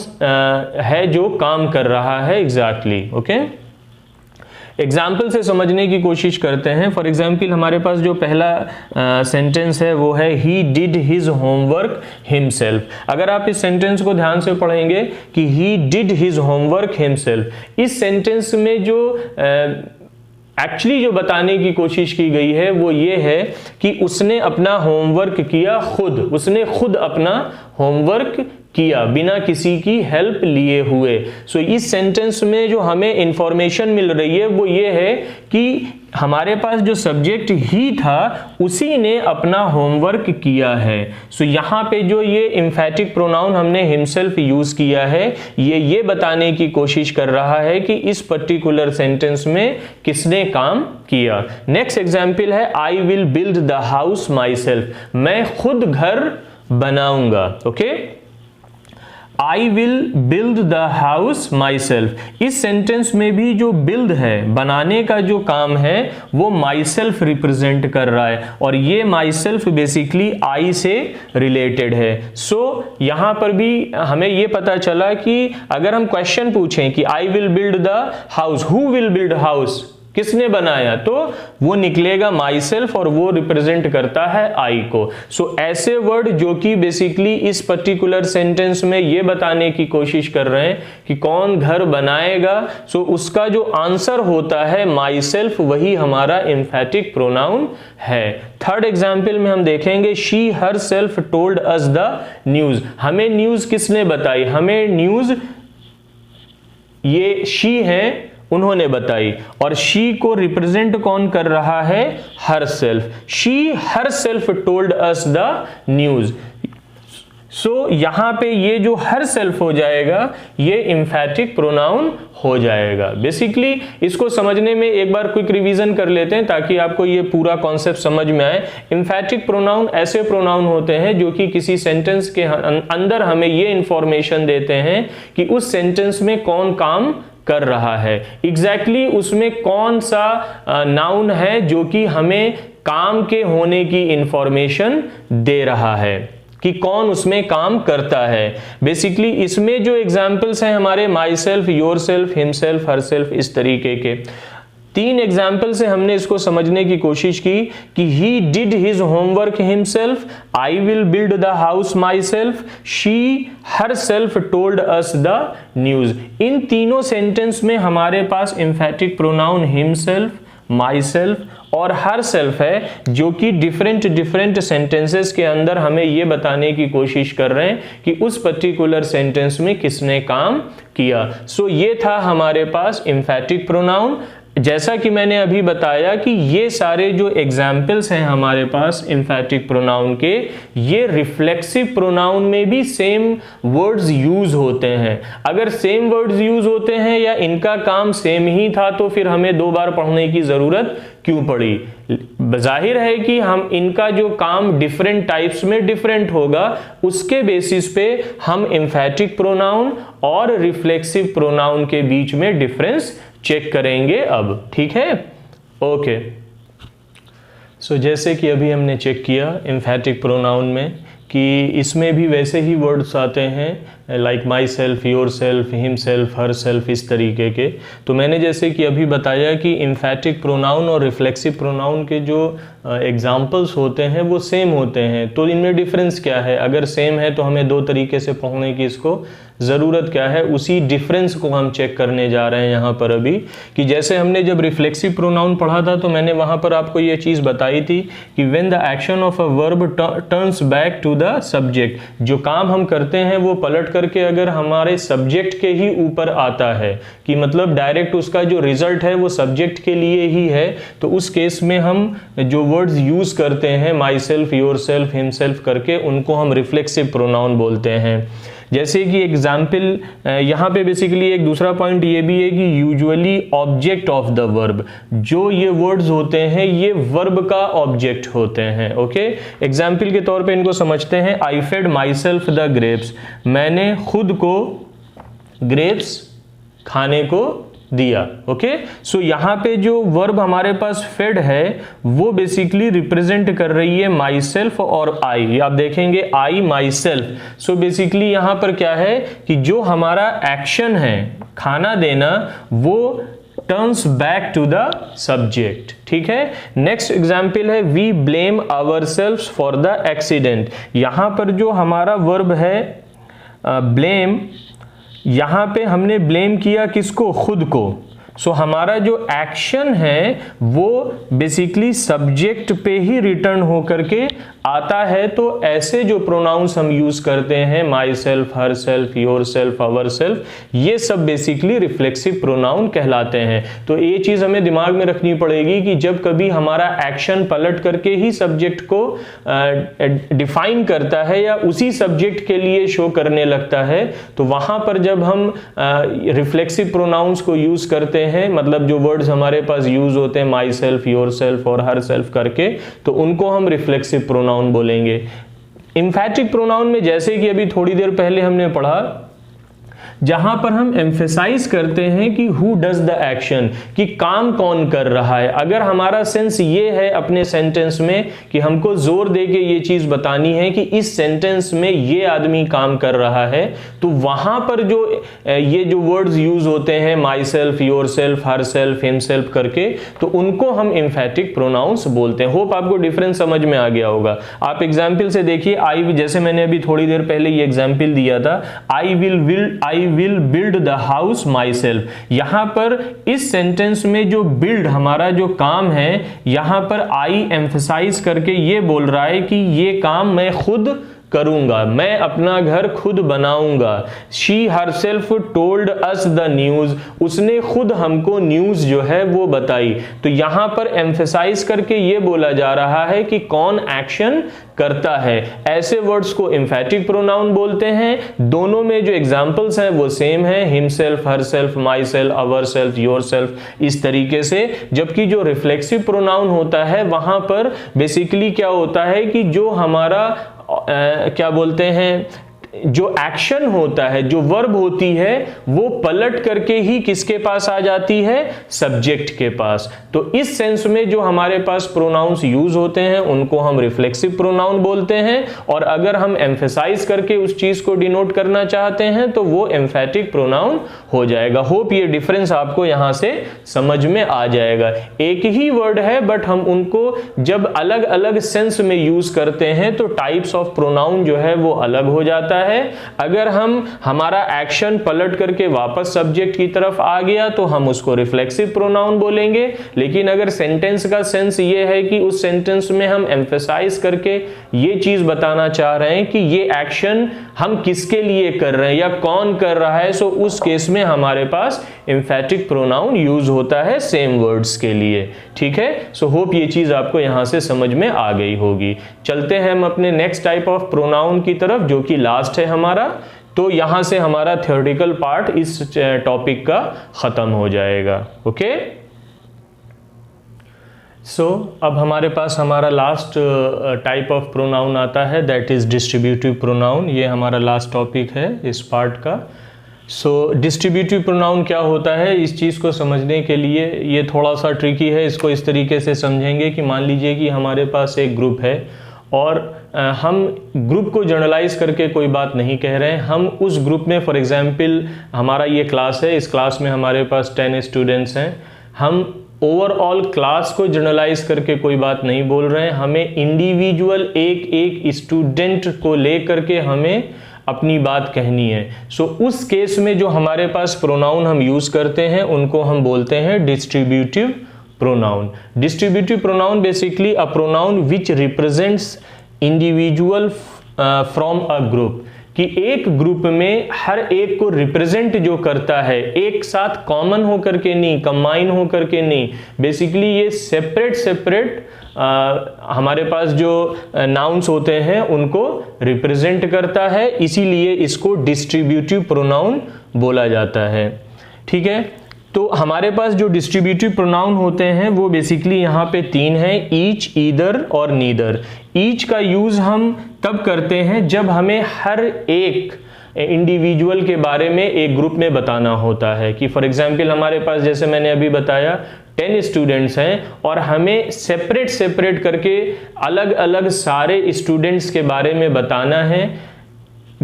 है जो काम कर रहा है एग्जैक्टली। ओके, एग्जाम्पल से समझने की कोशिश करते हैं। फॉर एग्जाम्पल हमारे पास जो पहला सेंटेंस है वो है ही डिड हिज होमवर्क हिमसेल्फ। अगर आप इस सेंटेंस को ध्यान से पढ़ेंगे कि he did his homework himself, इस सेंटेंस में जो एक्चुअली जो बताने की कोशिश की गई है वो ये है कि उसने अपना होमवर्क किया खुद, उसने खुद अपना होमवर्क किया बिना किसी की हेल्प लिए हुए। सो इस सेंटेंस में जो हमें इंफॉर्मेशन मिल रही है वो ये है कि हमारे पास जो सब्जेक्ट ही था उसी ने अपना होमवर्क किया है। सो यहाँ पे जो ये एम्फैटिक प्रोनाउन हमने हिमसेल्फ यूज किया है, ये बताने की कोशिश कर रहा है कि इस पर्टिकुलर सेंटेंस में किसने काम किया। नेक्स्ट एग्जाम्पल है आई will build the house my self, मैं खुद घर बनाऊंगा। Okay, I will build the house my self. इस सेंटेंस में भी जो बिल्ड है, बनाने का जो काम है, वो माई सेल्फ रिप्रेजेंट कर रहा है और ये माई सेल्फ बेसिकली आई से रिलेटेड है। सो यहां पर भी हमें ये पता चला कि अगर हम क्वेश्चन पूछें कि आई will build the house, who will build house, किसने बनाया, तो वो निकलेगा माई सेल्फ और वो रिप्रेजेंट करता है आई को। सो ऐसे वर्ड जो कि बेसिकली इस पर्टिकुलर सेंटेंस में ये बताने की कोशिश कर रहे हैं कि कौन घर बनाएगा, सो उसका जो आंसर होता है माई सेल्फ, वही हमारा एम्फैटिक प्रोनाउन है। थर्ड एग्जाम्पल में हम देखेंगे she herself told us the news. हमें न्यूज किसने बताई, हमें न्यूज ये शी है उन्होंने बताई और शी को रिप्रेजेंट कौन कर रहा है, herself. She herself told us the news. So यहां पे ये जो हर सेल्फ हो जाएगा ये एम्फैटिक प्रोनाउन हो जाएगा। बेसिकली इसको समझने में एक बार क्विक रिवीजन कर लेते हैं ताकि आपको ये पूरा कॉन्सेप्ट समझ में आए। एम्फैटिक प्रोनाउन ऐसे प्रोनाउन होते हैं जो कि किसी सेंटेंस के अंदर हमें ये इंफॉर्मेशन देते हैं कि उस सेंटेंस में कौन काम कर रहा है, एग्जैक्टली उसमें कौन सा नाउन है जो कि हमें काम के होने की इंफॉर्मेशन दे रहा है कि कौन उसमें काम करता है। बेसिकली इसमें जो एग्जाम्पल्स हैं हमारे my self, your self, himself, her self, इस तरीके के 3 एग्जाम्पल से हमने इसको समझने की कोशिश की कि he did his homework himself, I will build the house myself, she herself told us the news. इन तीनों सेंटेंस में हमारे पास emphatic pronoun himself, myself और हर सेल्फ है जो कि डिफरेंट सेंटेंसेस के अंदर हमें ये बताने की कोशिश कर रहे हैं कि उस पर्टिकुलर सेंटेंस में किसने काम किया। सो ये था हमारे पास एम्फैटिक प्रोनाउन। जैसा कि मैंने अभी बताया कि ये सारे जो एग्जाम्पल्स हैं हमारे पास एम्फैटिक प्रोनाउन के, ये रिफ्लेक्सिव प्रोनाउन में भी सेम वर्ड्स यूज होते हैं। अगर सेम वर्ड्स यूज होते हैं या इनका काम सेम ही था तो फिर हमें 2 बार पढ़ने की जरूरत क्यों पड़ी। जाहिर है कि हम इनका जो काम डिफरेंट टाइप्स में डिफरेंट होगा, उसके बेसिस पे हम एम्फैटिक प्रोनाउन और रिफ्लेक्सिव प्रोनाउन के बीच में डिफरेंस चेक करेंगे अब, ठीक है। ओके, सो जैसे कि अभी हमने चेक किया एम्फैटिक प्रोनाउन में कि इसमें भी वैसे ही वर्ड्स आते हैं like my self, your self, him self, her self, इस तरीके के। तो मैंने जैसे कि अभी बताया कि एम्फैटिक प्रोनाउन और रिफ्लेक्सिव प्रोनाउन के जो एग्जाम्पल्स होते हैं वो सेम होते हैं। तो इनमें डिफरेंस क्या है, अगर सेम है तो हमें 2 तरीके से पढ़ने की इसको ज़रूरत क्या है, उसी डिफरेंस को हम चेक करने जा रहे हैं यहाँ पर अभी। कि जैसे हमने जब रिफ्लेक्सिव प्रोनाउन पढ़ा था तो मैंने वहाँ पर आपको ये चीज़ बताई थी कि when the action of a verb turns back to the subject, जो काम हम करते हैं वो पलट करके अगर हमारे सब्जेक्ट के ही ऊपर आता है, कि मतलब डायरेक्ट उसका जो रिजल्ट है वो सब्जेक्ट के लिए ही है, तो उस केस में हम जो वर्ड्स यूज़ करते हैं my self, your self, him self करके, उनको हम रिफ्लेक्सिव प्रोनाउन बोलते हैं। जैसे कि एग्जाम्पल यहाँ पे बेसिकली एक दूसरा पॉइंट ये भी है कि usually object of the verb, जो ये वर्ड्स होते हैं ये वर्ब का ऑब्जेक्ट होते हैं। ओके, एग्जाम्पल के तौर पे इनको समझते हैं। I fed myself the grapes, मैंने खुद को ग्रेप्स खाने को दिया। ओके, सो यहाँ पे जो वर्ब हमारे पास फेड है वो बेसिकली रिप्रेजेंट कर रही है माई सेल्फ और आई। आप देखेंगे आई माई सेल्फ। सो बेसिकली यहाँ पर क्या है कि जो हमारा एक्शन है खाना देना वो turns back to the subject, ठीक है। नेक्स्ट एग्जाम्पल है we blame our self for the accident. यहाँ पर जो हमारा वर्ब है ब्लेम, यहाँ पे हमने ब्लेम किया किसको, खुद को। सो हमारा जो एक्शन है वो बेसिकली सब्जेक्ट पे ही रिटर्न होकर के आता है। तो ऐसे जो प्रोनाउंस हम यूज करते हैं, माई self, her self, your self, our self, ये सब बेसिकली रिफ्लेक्सिव प्रोनाउन कहलाते हैं। तो ये चीज हमें दिमाग में रखनी पड़ेगी कि जब कभी हमारा एक्शन पलट करके ही सब्जेक्ट को डिफाइन करता है या उसी सब्जेक्ट के लिए शो करने लगता है, तो वहां पर जब हम रिफ्लेक्सिव प्रोनाउंस को यूज करते हैं, मतलब जो वर्ड्स हमारे पास यूज होते हैं माई सेल्फ, योर सेल्फ और हर सेल्फ करके, तो उनको हम रिफ्लेक्सिव प्रोनाउन बोलेंगे। एम्फैटिक प्रोनाउन में जैसे कि अभी थोड़ी देर पहले हमने पढ़ा, जहां पर हम एम्फेसाइज करते हैं कि हु डज द एक्शन, कि काम कौन कर रहा है। अगर हमारा सेंस ये है अपने सेंटेंस में कि हमको जोर दे के ये चीज बतानी है कि इस सेंटेंस में ये आदमी काम कर रहा है, तो वहां पर जो ये जो वर्ड्स यूज होते हैं my self, your self, her self, himself करके, तो उनको हम एम्फैटिक प्रोनाउंस बोलते हैं। होप आपको डिफरेंस समझ में आ गया होगा। आप एग्जाम्पल से देखिए, आई, जैसे मैंने अभी थोड़ी देर पहले ये एग्जाम्पल दिया था, आई will build the house my self. यहां पर इस सेंटेंस में जो बिल्ड हमारा जो काम है, यहां पर आई एम्फसाइज करके ये बोल रहा है कि ये काम मैं खुद करूंगा, मैं अपना घर खुद बनाऊंगा। She herself told us the news, उसने खुद हमको न्यूज जो है वो बताई। तो यहां पर एम्फसाइज करके ये बोला जा रहा है कि कौन एक्शन करता है। ऐसे वर्ड्स को एम्फैटिक प्रोनाउन बोलते हैं। दोनों में जो एग्जांपल्स हैं वो सेम है, himself, herself, my self, our self, your self, इस तरीके से। जबकि जो रिफ्लेक्सिव प्रोनाउन होता है वहां पर बेसिकली क्या होता है कि जो हमारा क्या बोलते हैं, जो एक्शन होता है, जो वर्ब होती है, वो पलट करके ही किसके पास आ जाती है, सब्जेक्ट के पास। तो इस सेंस में जो हमारे पास प्रोनाउंस यूज होते हैं उनको हम रिफ्लेक्सिव प्रोनाउन बोलते हैं, और अगर हम एम्फेसाइज करके उस चीज को डिनोट करना चाहते हैं तो वो एम्फैटिक प्रोनाउन हो जाएगा। होप ये डिफरेंस आपको यहां से समझ में आ जाएगा। एक ही वर्ड है बट हम उनको जब अलग अलग सेंस में यूज करते हैं तो टाइप्स ऑफ प्रोनाउन जो है वो अलग हो जाता है। अगर हमारा एक्शन पलट करके वापस सब्जेक्ट की तरफ आ गया तो हम उसको रिफ्लेक्सिव प्रोनाउन बोलेंगे। लेकिन अगर सेंटेंस का सेंस ये है कि उस सेंटेंस में हम एम्फेसाइज करके ये चीज बताना चाह रहे हैं कि ये एक्शन हम किसके लिए कर रहे हैं या कौन कर रहा है, सो उस केस में हमारे पास एम्फैटिक प्रोनाउन यूज होता है सेम वर्ड्स के लिए। ठीक है, सो होप ये चीज आपको यहां से समझ में आ गई होगी। चलते हैं हम अपने नेक्स्ट टाइप ऑफ प्रोनाउन की तरफ, जो कि लास्ट है हमारा। तो यहां से हमारा थ्योरेटिकल पार्ट इस टॉपिक का खत्म हो जाएगा। ओके, अब हमारे पास हमारा लास्ट टाइप ऑफ प्रोनाउन आता है, दैट इज डिस्ट्रीब्यूटिव प्रोनाउन। ये हमारा लास्ट टॉपिक है इस पार्ट का। डिस्ट्रीब्यूटिव प्रोनाउन क्या होता है, इस चीज़ को समझने के लिए ये थोड़ा सा ट्रिकी है। इसको इस तरीके से समझेंगे कि मान लीजिए कि हमारे पास एक ग्रुप है और हम ग्रुप को जनरलाइज करके कोई बात नहीं कह रहे हैं। हम उस ग्रुप में, फॉर एग्जांपल हमारा ये क्लास है, इस क्लास में हमारे पास 10 स्टूडेंट्स हैं। हम ओवरऑल क्लास को जनरलाइज करके कोई बात नहीं बोल रहे हैं, हमें इंडिविजुअल एक एक स्टूडेंट को लेकर के हमें अपनी बात कहनी है। उस केस में जो हमारे पास प्रोनाउन हम यूज करते हैं उनको हम बोलते हैं distributive pronoun. Distributive pronoun basically a pronoun which represents individual from a group, कि एक ग्रुप में हर एक को रिप्रेजेंट जो करता है, एक साथ कॉमन होकर के नहीं, कंबाइन होकर के नहीं, बेसिकली ये सेपरेट हमारे पास जो नाउन्स होते हैं उनको रिप्रेजेंट करता है, इसीलिए इसको डिस्ट्रीब्यूटिव प्रोनाउन बोला जाता है। ठीक है, तो हमारे पास जो डिस्ट्रीब्यूटिव प्रोनाउन होते हैं वो बेसिकली यहाँ पे 3 हैं, ईच, ईदर और नीदर। ईच का यूज हम तब करते हैं जब हमें हर एक इंडिविजुअल के बारे में एक ग्रुप में बताना होता है, कि फॉर एग्जांपल हमारे पास, जैसे मैंने अभी बताया, 10 स्टूडेंट्स हैं और हमें सेपरेट करके अलग अलग सारे स्टूडेंट्स के बारे में बताना है,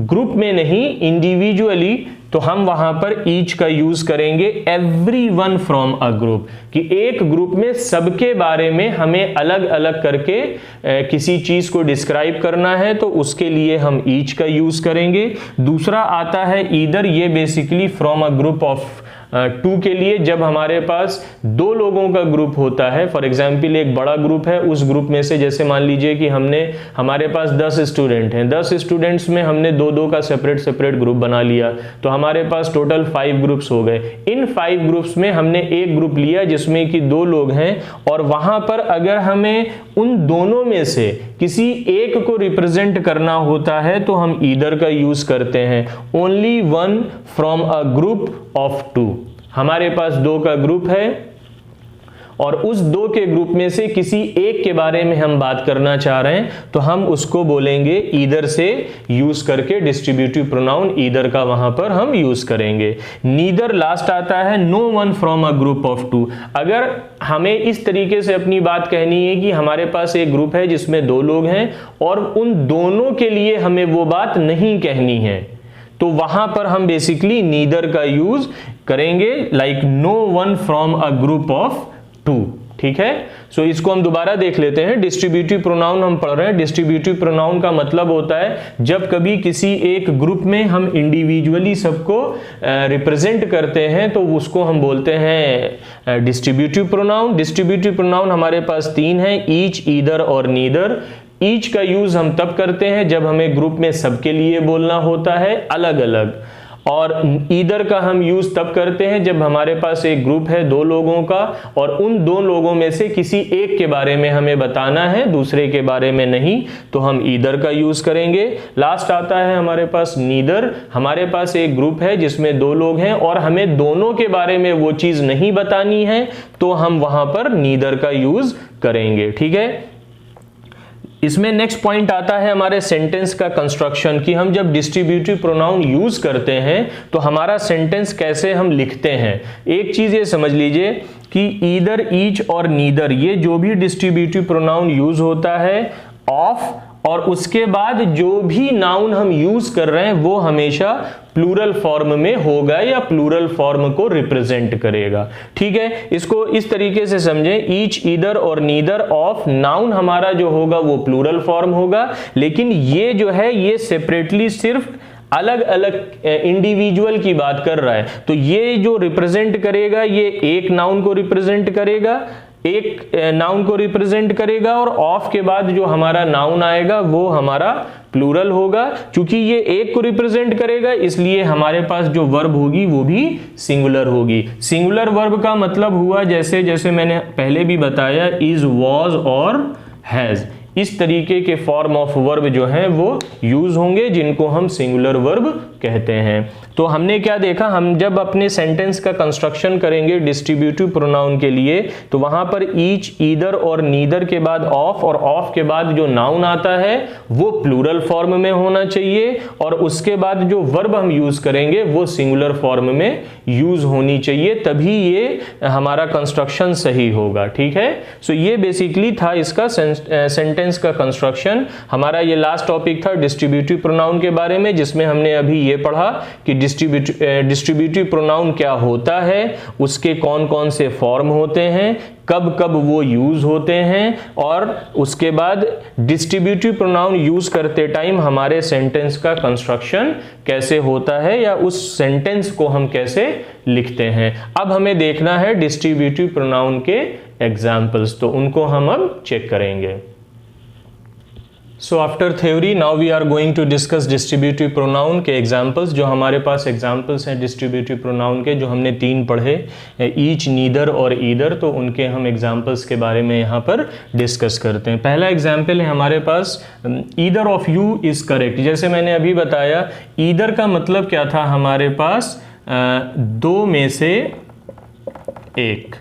ग्रुप में नहीं, इंडिविजुअली। तो हम वहां पर ईच का यूज करेंगे एवरीवन फ्रॉम अ ग्रुप, कि एक ग्रुप में सबके बारे में हमें अलग अलग करके किसी चीज को डिस्क्राइब करना है, तो उसके लिए हम ईच का यूज करेंगे। दूसरा आता है ईदर, ये basically from a group of two के लिए, जब हमारे पास दो लोगों का ग्रुप होता है। फॉर एग्जाम्पल एक बड़ा ग्रुप है, उस ग्रुप में से जैसे मान लीजिए कि हमारे पास 10 स्टूडेंट हैं, 10 स्टूडेंट्स में हमने दो दो का सेपरेट ग्रुप बना लिया, तो हमारे पास टोटल 5 ग्रुप्स हो गए। इन 5 ग्रुप्स में हमने एक ग्रुप लिया जिसमें कि 2 लोग हैं, और वहां पर अगर हमें उन दोनों में से किसी एक को रिप्रेजेंट करना होता है तो हम ईदर का यूज करते हैं। Only one from a group of 2, हमारे पास 2 का ग्रुप है और उस 2 के ग्रुप में से किसी एक के बारे में हम बात करना चाह रहे हैं, तो हम उसको बोलेंगे ईदर से यूज करके, डिस्ट्रीब्यूटिव प्रोनाउन ईदर का वहां पर हम यूज करेंगे। नीदर लास्ट आता है, no one from a group of 2। अगर हमें इस तरीके से अपनी बात कहनी है कि हमारे पास एक ग्रुप है जिसमें 2 लोग हैं और उन दोनों के लिए हमें वो बात नहीं कहनी है, तो वहां पर हम बेसिकली नीदर का यूज करेंगे, like no one from a group of 2। ठीक है, सो इसको हम दोबारा देख लेते हैं। डिस्ट्रीब्यूटिव प्रोनाउन हम पढ़ रहे हैं। डिस्ट्रीब्यूटिव प्रोनाउन का मतलब होता है जब कभी किसी एक ग्रुप में हम इंडिविजुअली सबको रिप्रेजेंट करते हैं तो उसको हम बोलते हैं डिस्ट्रीब्यूटिव प्रोनाउन। डिस्ट्रीब्यूटिव प्रोनाउन हमारे पास 3 हैं, ईच, ईदर और नीदर। ईच का यूज हम तब करते हैं जब हमें ग्रुप में सबके लिए बोलना होता है अलग अलग, और ईदर का हम यूज तब करते हैं जब हमारे पास एक ग्रुप है 2 लोगों का और उन 2 लोगों में से किसी एक के बारे में हमें बताना है, दूसरे के बारे में नहीं, तो हम ईदर का यूज करेंगे। लास्ट आता है हमारे पास नीदर। हमारे पास एक ग्रुप है जिसमें 2 लोग हैं और हमें दोनों के बारे में वो चीज नहीं बतानी है, तो हम वहां पर नीदर का यूज करेंगे। ठीक है, इसमें नेक्स्ट पॉइंट आता है हमारे सेंटेंस का कंस्ट्रक्शन, कि हम जब डिस्ट्रीब्यूटिव प्रोनाउन यूज करते हैं तो हमारा सेंटेंस कैसे हम लिखते हैं। एक चीज ये समझ लीजिए कि ईदर, ईच और नीदर, ये जो भी डिस्ट्रीब्यूटिव प्रोनाउन यूज होता है ऑफ, और उसके बाद जो भी नाउन हम यूज कर रहे हैं वो हमेशा प्लूरल फॉर्म में होगा या प्लूरल फॉर्म को रिप्रेजेंट करेगा। ठीक है, इसको इस तरीके से समझें, ईच, ईदर और नीदर ऑफ, नाउन हमारा जो होगा वो प्लूरल फॉर्म होगा, लेकिन ये जो है ये सेपरेटली सिर्फ अलग अलग इंडिविजुअल की बात कर रहा है, तो ये जो रिप्रेजेंट करेगा ये एक नाउन को रिप्रेजेंट करेगा, एक नाउन को रिप्रेजेंट करेगा, और ऑफ के बाद जो हमारा नाउन आएगा वो हमारा प्लूरल होगा। क्योंकि ये एक को रिप्रेजेंट करेगा इसलिए हमारे पास जो वर्ब होगी वो भी सिंगुलर होगी। सिंगुलर वर्ब का मतलब हुआ जैसे जैसे मैंने पहले भी बताया, इज, वॉज और हैज, इस तरीके के फॉर्म ऑफ वर्ब जो हैं वो यूज होंगे जिनको हम सिंगुलर वर्ब कहते हैं। तो हमने क्या देखा, हम जब अपने सेंटेंस का कंस्ट्रक्शन करेंगे डिस्ट्रीब्यूटिव प्रोनाउन के लिए तो वहां पर ईच, ईदर और नीदर के बाद ऑफ, और ऑफ के बाद जो नाउन आता है वो प्लूरल फॉर्म में होना चाहिए, और उसके बाद जो वर्ब हम यूज करेंगे वो सिंगुलर फॉर्म में यूज होनी चाहिए, तभी ये हमारा कंस्ट्रक्शन सही होगा। ठीक है, सो ये बेसिकली था इसका सेंटेंस का कंस्ट्रक्शन। हमारा ये लास्ट टॉपिक था डिस्ट्रीब्यूटिव प्रोनाउन के बारे में, जिसमें हमने अभी ये पढ़ा कि डिस्ट्रीब्यूटिव प्रोनाउन क्या होता है, उसके कौन कौन से फॉर्म होते हैं, कब कब वो यूज होते हैं, और उसके बाद डिस्ट्रीब्यूटिव प्रोनाउन यूज करते टाइम हमारे सेंटेंस का कंस्ट्रक्शन कैसे होता है या उस सेंटेंस को हम कैसे लिखते हैं। अब हमें देखना है डिस्ट्रीब्यूटिव प्रोनाउन के एग्जाम्पल्स, तो उनको हम अब चेक करेंगे। So after theory now we are going to discuss distributive pronoun के एग्जाम्पल्स। जो हमारे पास एग्जाम्पल्स हैं डिस्ट्रीब्यूटिव प्रोनाउन के, जो हमने 3 पढ़े, ईच, नीदर और ईदर, तो उनके हम एग्जाम्पल्स के बारे में यहाँ पर डिस्कस करते हैं। पहला एग्जाम्पल है हमारे पास, either of you is correct. जैसे मैंने अभी बताया, ईदर का मतलब क्या था, हमारे पास 2 में से एक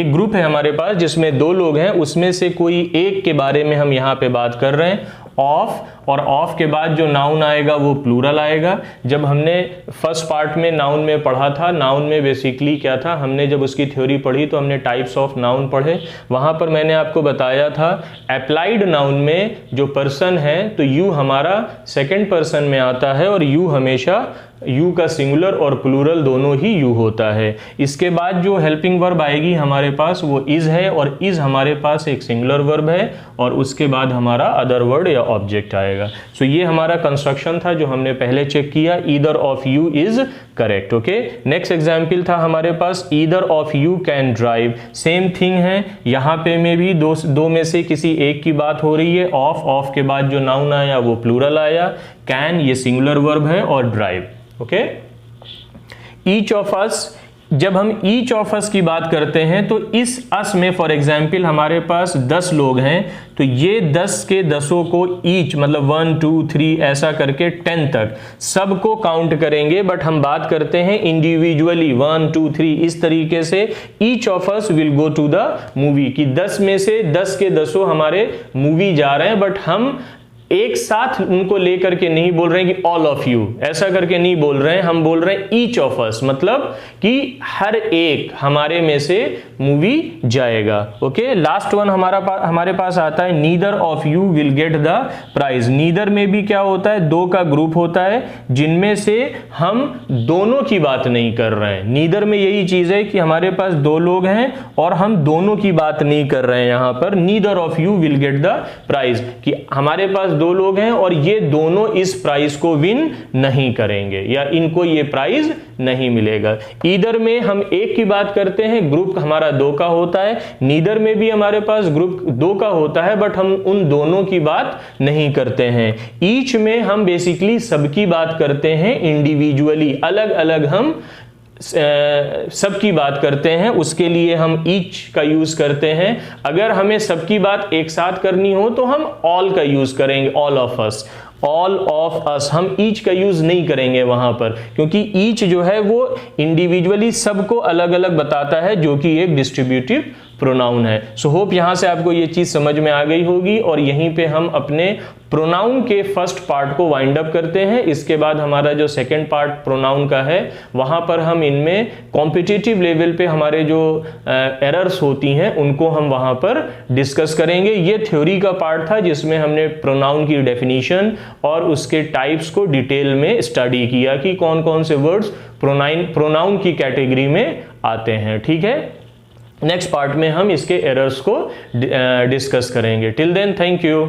ग्रुप है हमारे पास जिसमें 2 लोग हैं, उसमें से कोई एक के बारे में हम यहाँ पे बात कर रहे हैं, ऑफ, और ऑफ के बाद जो नाउन आएगा वो प्लूरल आएगा। जब हमने फर्स्ट पार्ट में नाउन में पढ़ा था, नाउन में बेसिकली क्या था, हमने जब उसकी थ्योरी पढ़ी तो हमने टाइप्स ऑफ नाउन पढ़े, वहां पर मैंने आपको बताया था अप्लाइड नाउन में जो पर्सन है तो यू हमारा सेकंड पर्सन में आता है और यू हमेशा यू का सिंगुलर और प्लूरल दोनों ही यू होता है। इसके बाद जो हेल्पिंग वर्ब आएगी हमारे पास वो इज है, और इज हमारे पास एक सिंगुलर वर्ब है, और उसके बाद हमारा अदर वर्ड या ऑब्जेक्ट आएगा। सो ये हमारा कंस्ट्रक्शन था जो हमने पहले चेक किया, either of you is correct. Okay, next example था हमारे पास either of you can drive. Same thing है, यहाँ पे में भी दो में से किसी एक की बात हो रही है। ऑफ के बाद जो नाउन आया वो प्लूरल आया, कैन ये सिंगुलर वर्ब है, और ड्राइव। ओके, ईच ऑफ अस, जब हम ईच ऑफ अस की बात करते हैं तो इस अस में फॉर एग्जाम्पल हमारे पास 10 लोग हैं, तो ये 10 के 10 को ईच मतलब 1 2 3 ऐसा करके 10 तक सबको काउंट करेंगे, बट हम बात करते हैं इंडिविजुअली 1 2 3 इस तरीके से। Each of us will go to the movie, कि 10 में से 10 के 10 हमारे मूवी जा रहे हैं, बट हम एक साथ उनको लेकर के नहीं बोल रहे हैं कि ऑल ऑफ यू, ऐसा करके नहीं बोल रहे हैं, हम बोल रहे हैं ईच ऑफ अस, मतलब कि हर एक हमारे में से मूवी जाएगा। ओके, लास्ट वन हमारे पास आता है neither of you will get the prize. Neither में भी क्या होता है, दो का ग्रुप होता है जिनमें से हम दोनों की बात नहीं कर रहे हैं। नीदर में यही चीज है कि हमारे पास दो लोग हैं और हम दोनों की बात नहीं कर रहे हैं। यहां पर neither of you will get the prize, कि हमारे पास दो लोग हैं और ये दोनों इस प्राइज को विन नहीं करेंगे या इनको ये प्राइज नहीं मिलेगा। ईदर में हम एक की बात करते हैं, ग्रुप हमारा दो का होता है। नीदर में भी हमारे पास ग्रुप दो का होता है, बट हम उन दोनों की बात नहीं करते हैं। ईच में हम बेसिकली सबकी बात करते हैं, इंडिविजुअली अलग अलग हम सबकी बात करते हैं, उसके लिए हम ईच का यूज करते हैं। अगर हमें सबकी बात एक साथ करनी हो तो हम ऑल का यूज करेंगे, all of us. All of us हम ईच का यूज नहीं करेंगे वहां पर, क्योंकि ईच जो है वो इंडिविजुअली सबको अलग अलग बताता है, जो कि एक डिस्ट्रीब्यूटिव प्रोनाउन है। सो होप यहां से आपको ये चीज समझ में आ गई होगी, और यहीं पे हम अपने प्रोनाउन के फर्स्ट पार्ट को वाइंड अप करते हैं। इसके बाद हमारा जो सेकंड पार्ट प्रोनाउन का है, वहां पर हम इनमें कॉम्पिटिटिव लेवल पे हमारे जो एरर्स होती हैं उनको हम वहां पर डिस्कस करेंगे। ये थ्योरी का पार्ट था जिसमें हमने प्रोनाउन की डेफिनेशन और उसके टाइप्स को डिटेल में स्टडी किया कि कौन कौन से वर्ड्स प्रोनाउन की कैटेगरी में आते हैं। ठीक है, नेक्स्ट पार्ट में हम इसके एरर्स को डिस्कस करेंगे। Till then, thank you.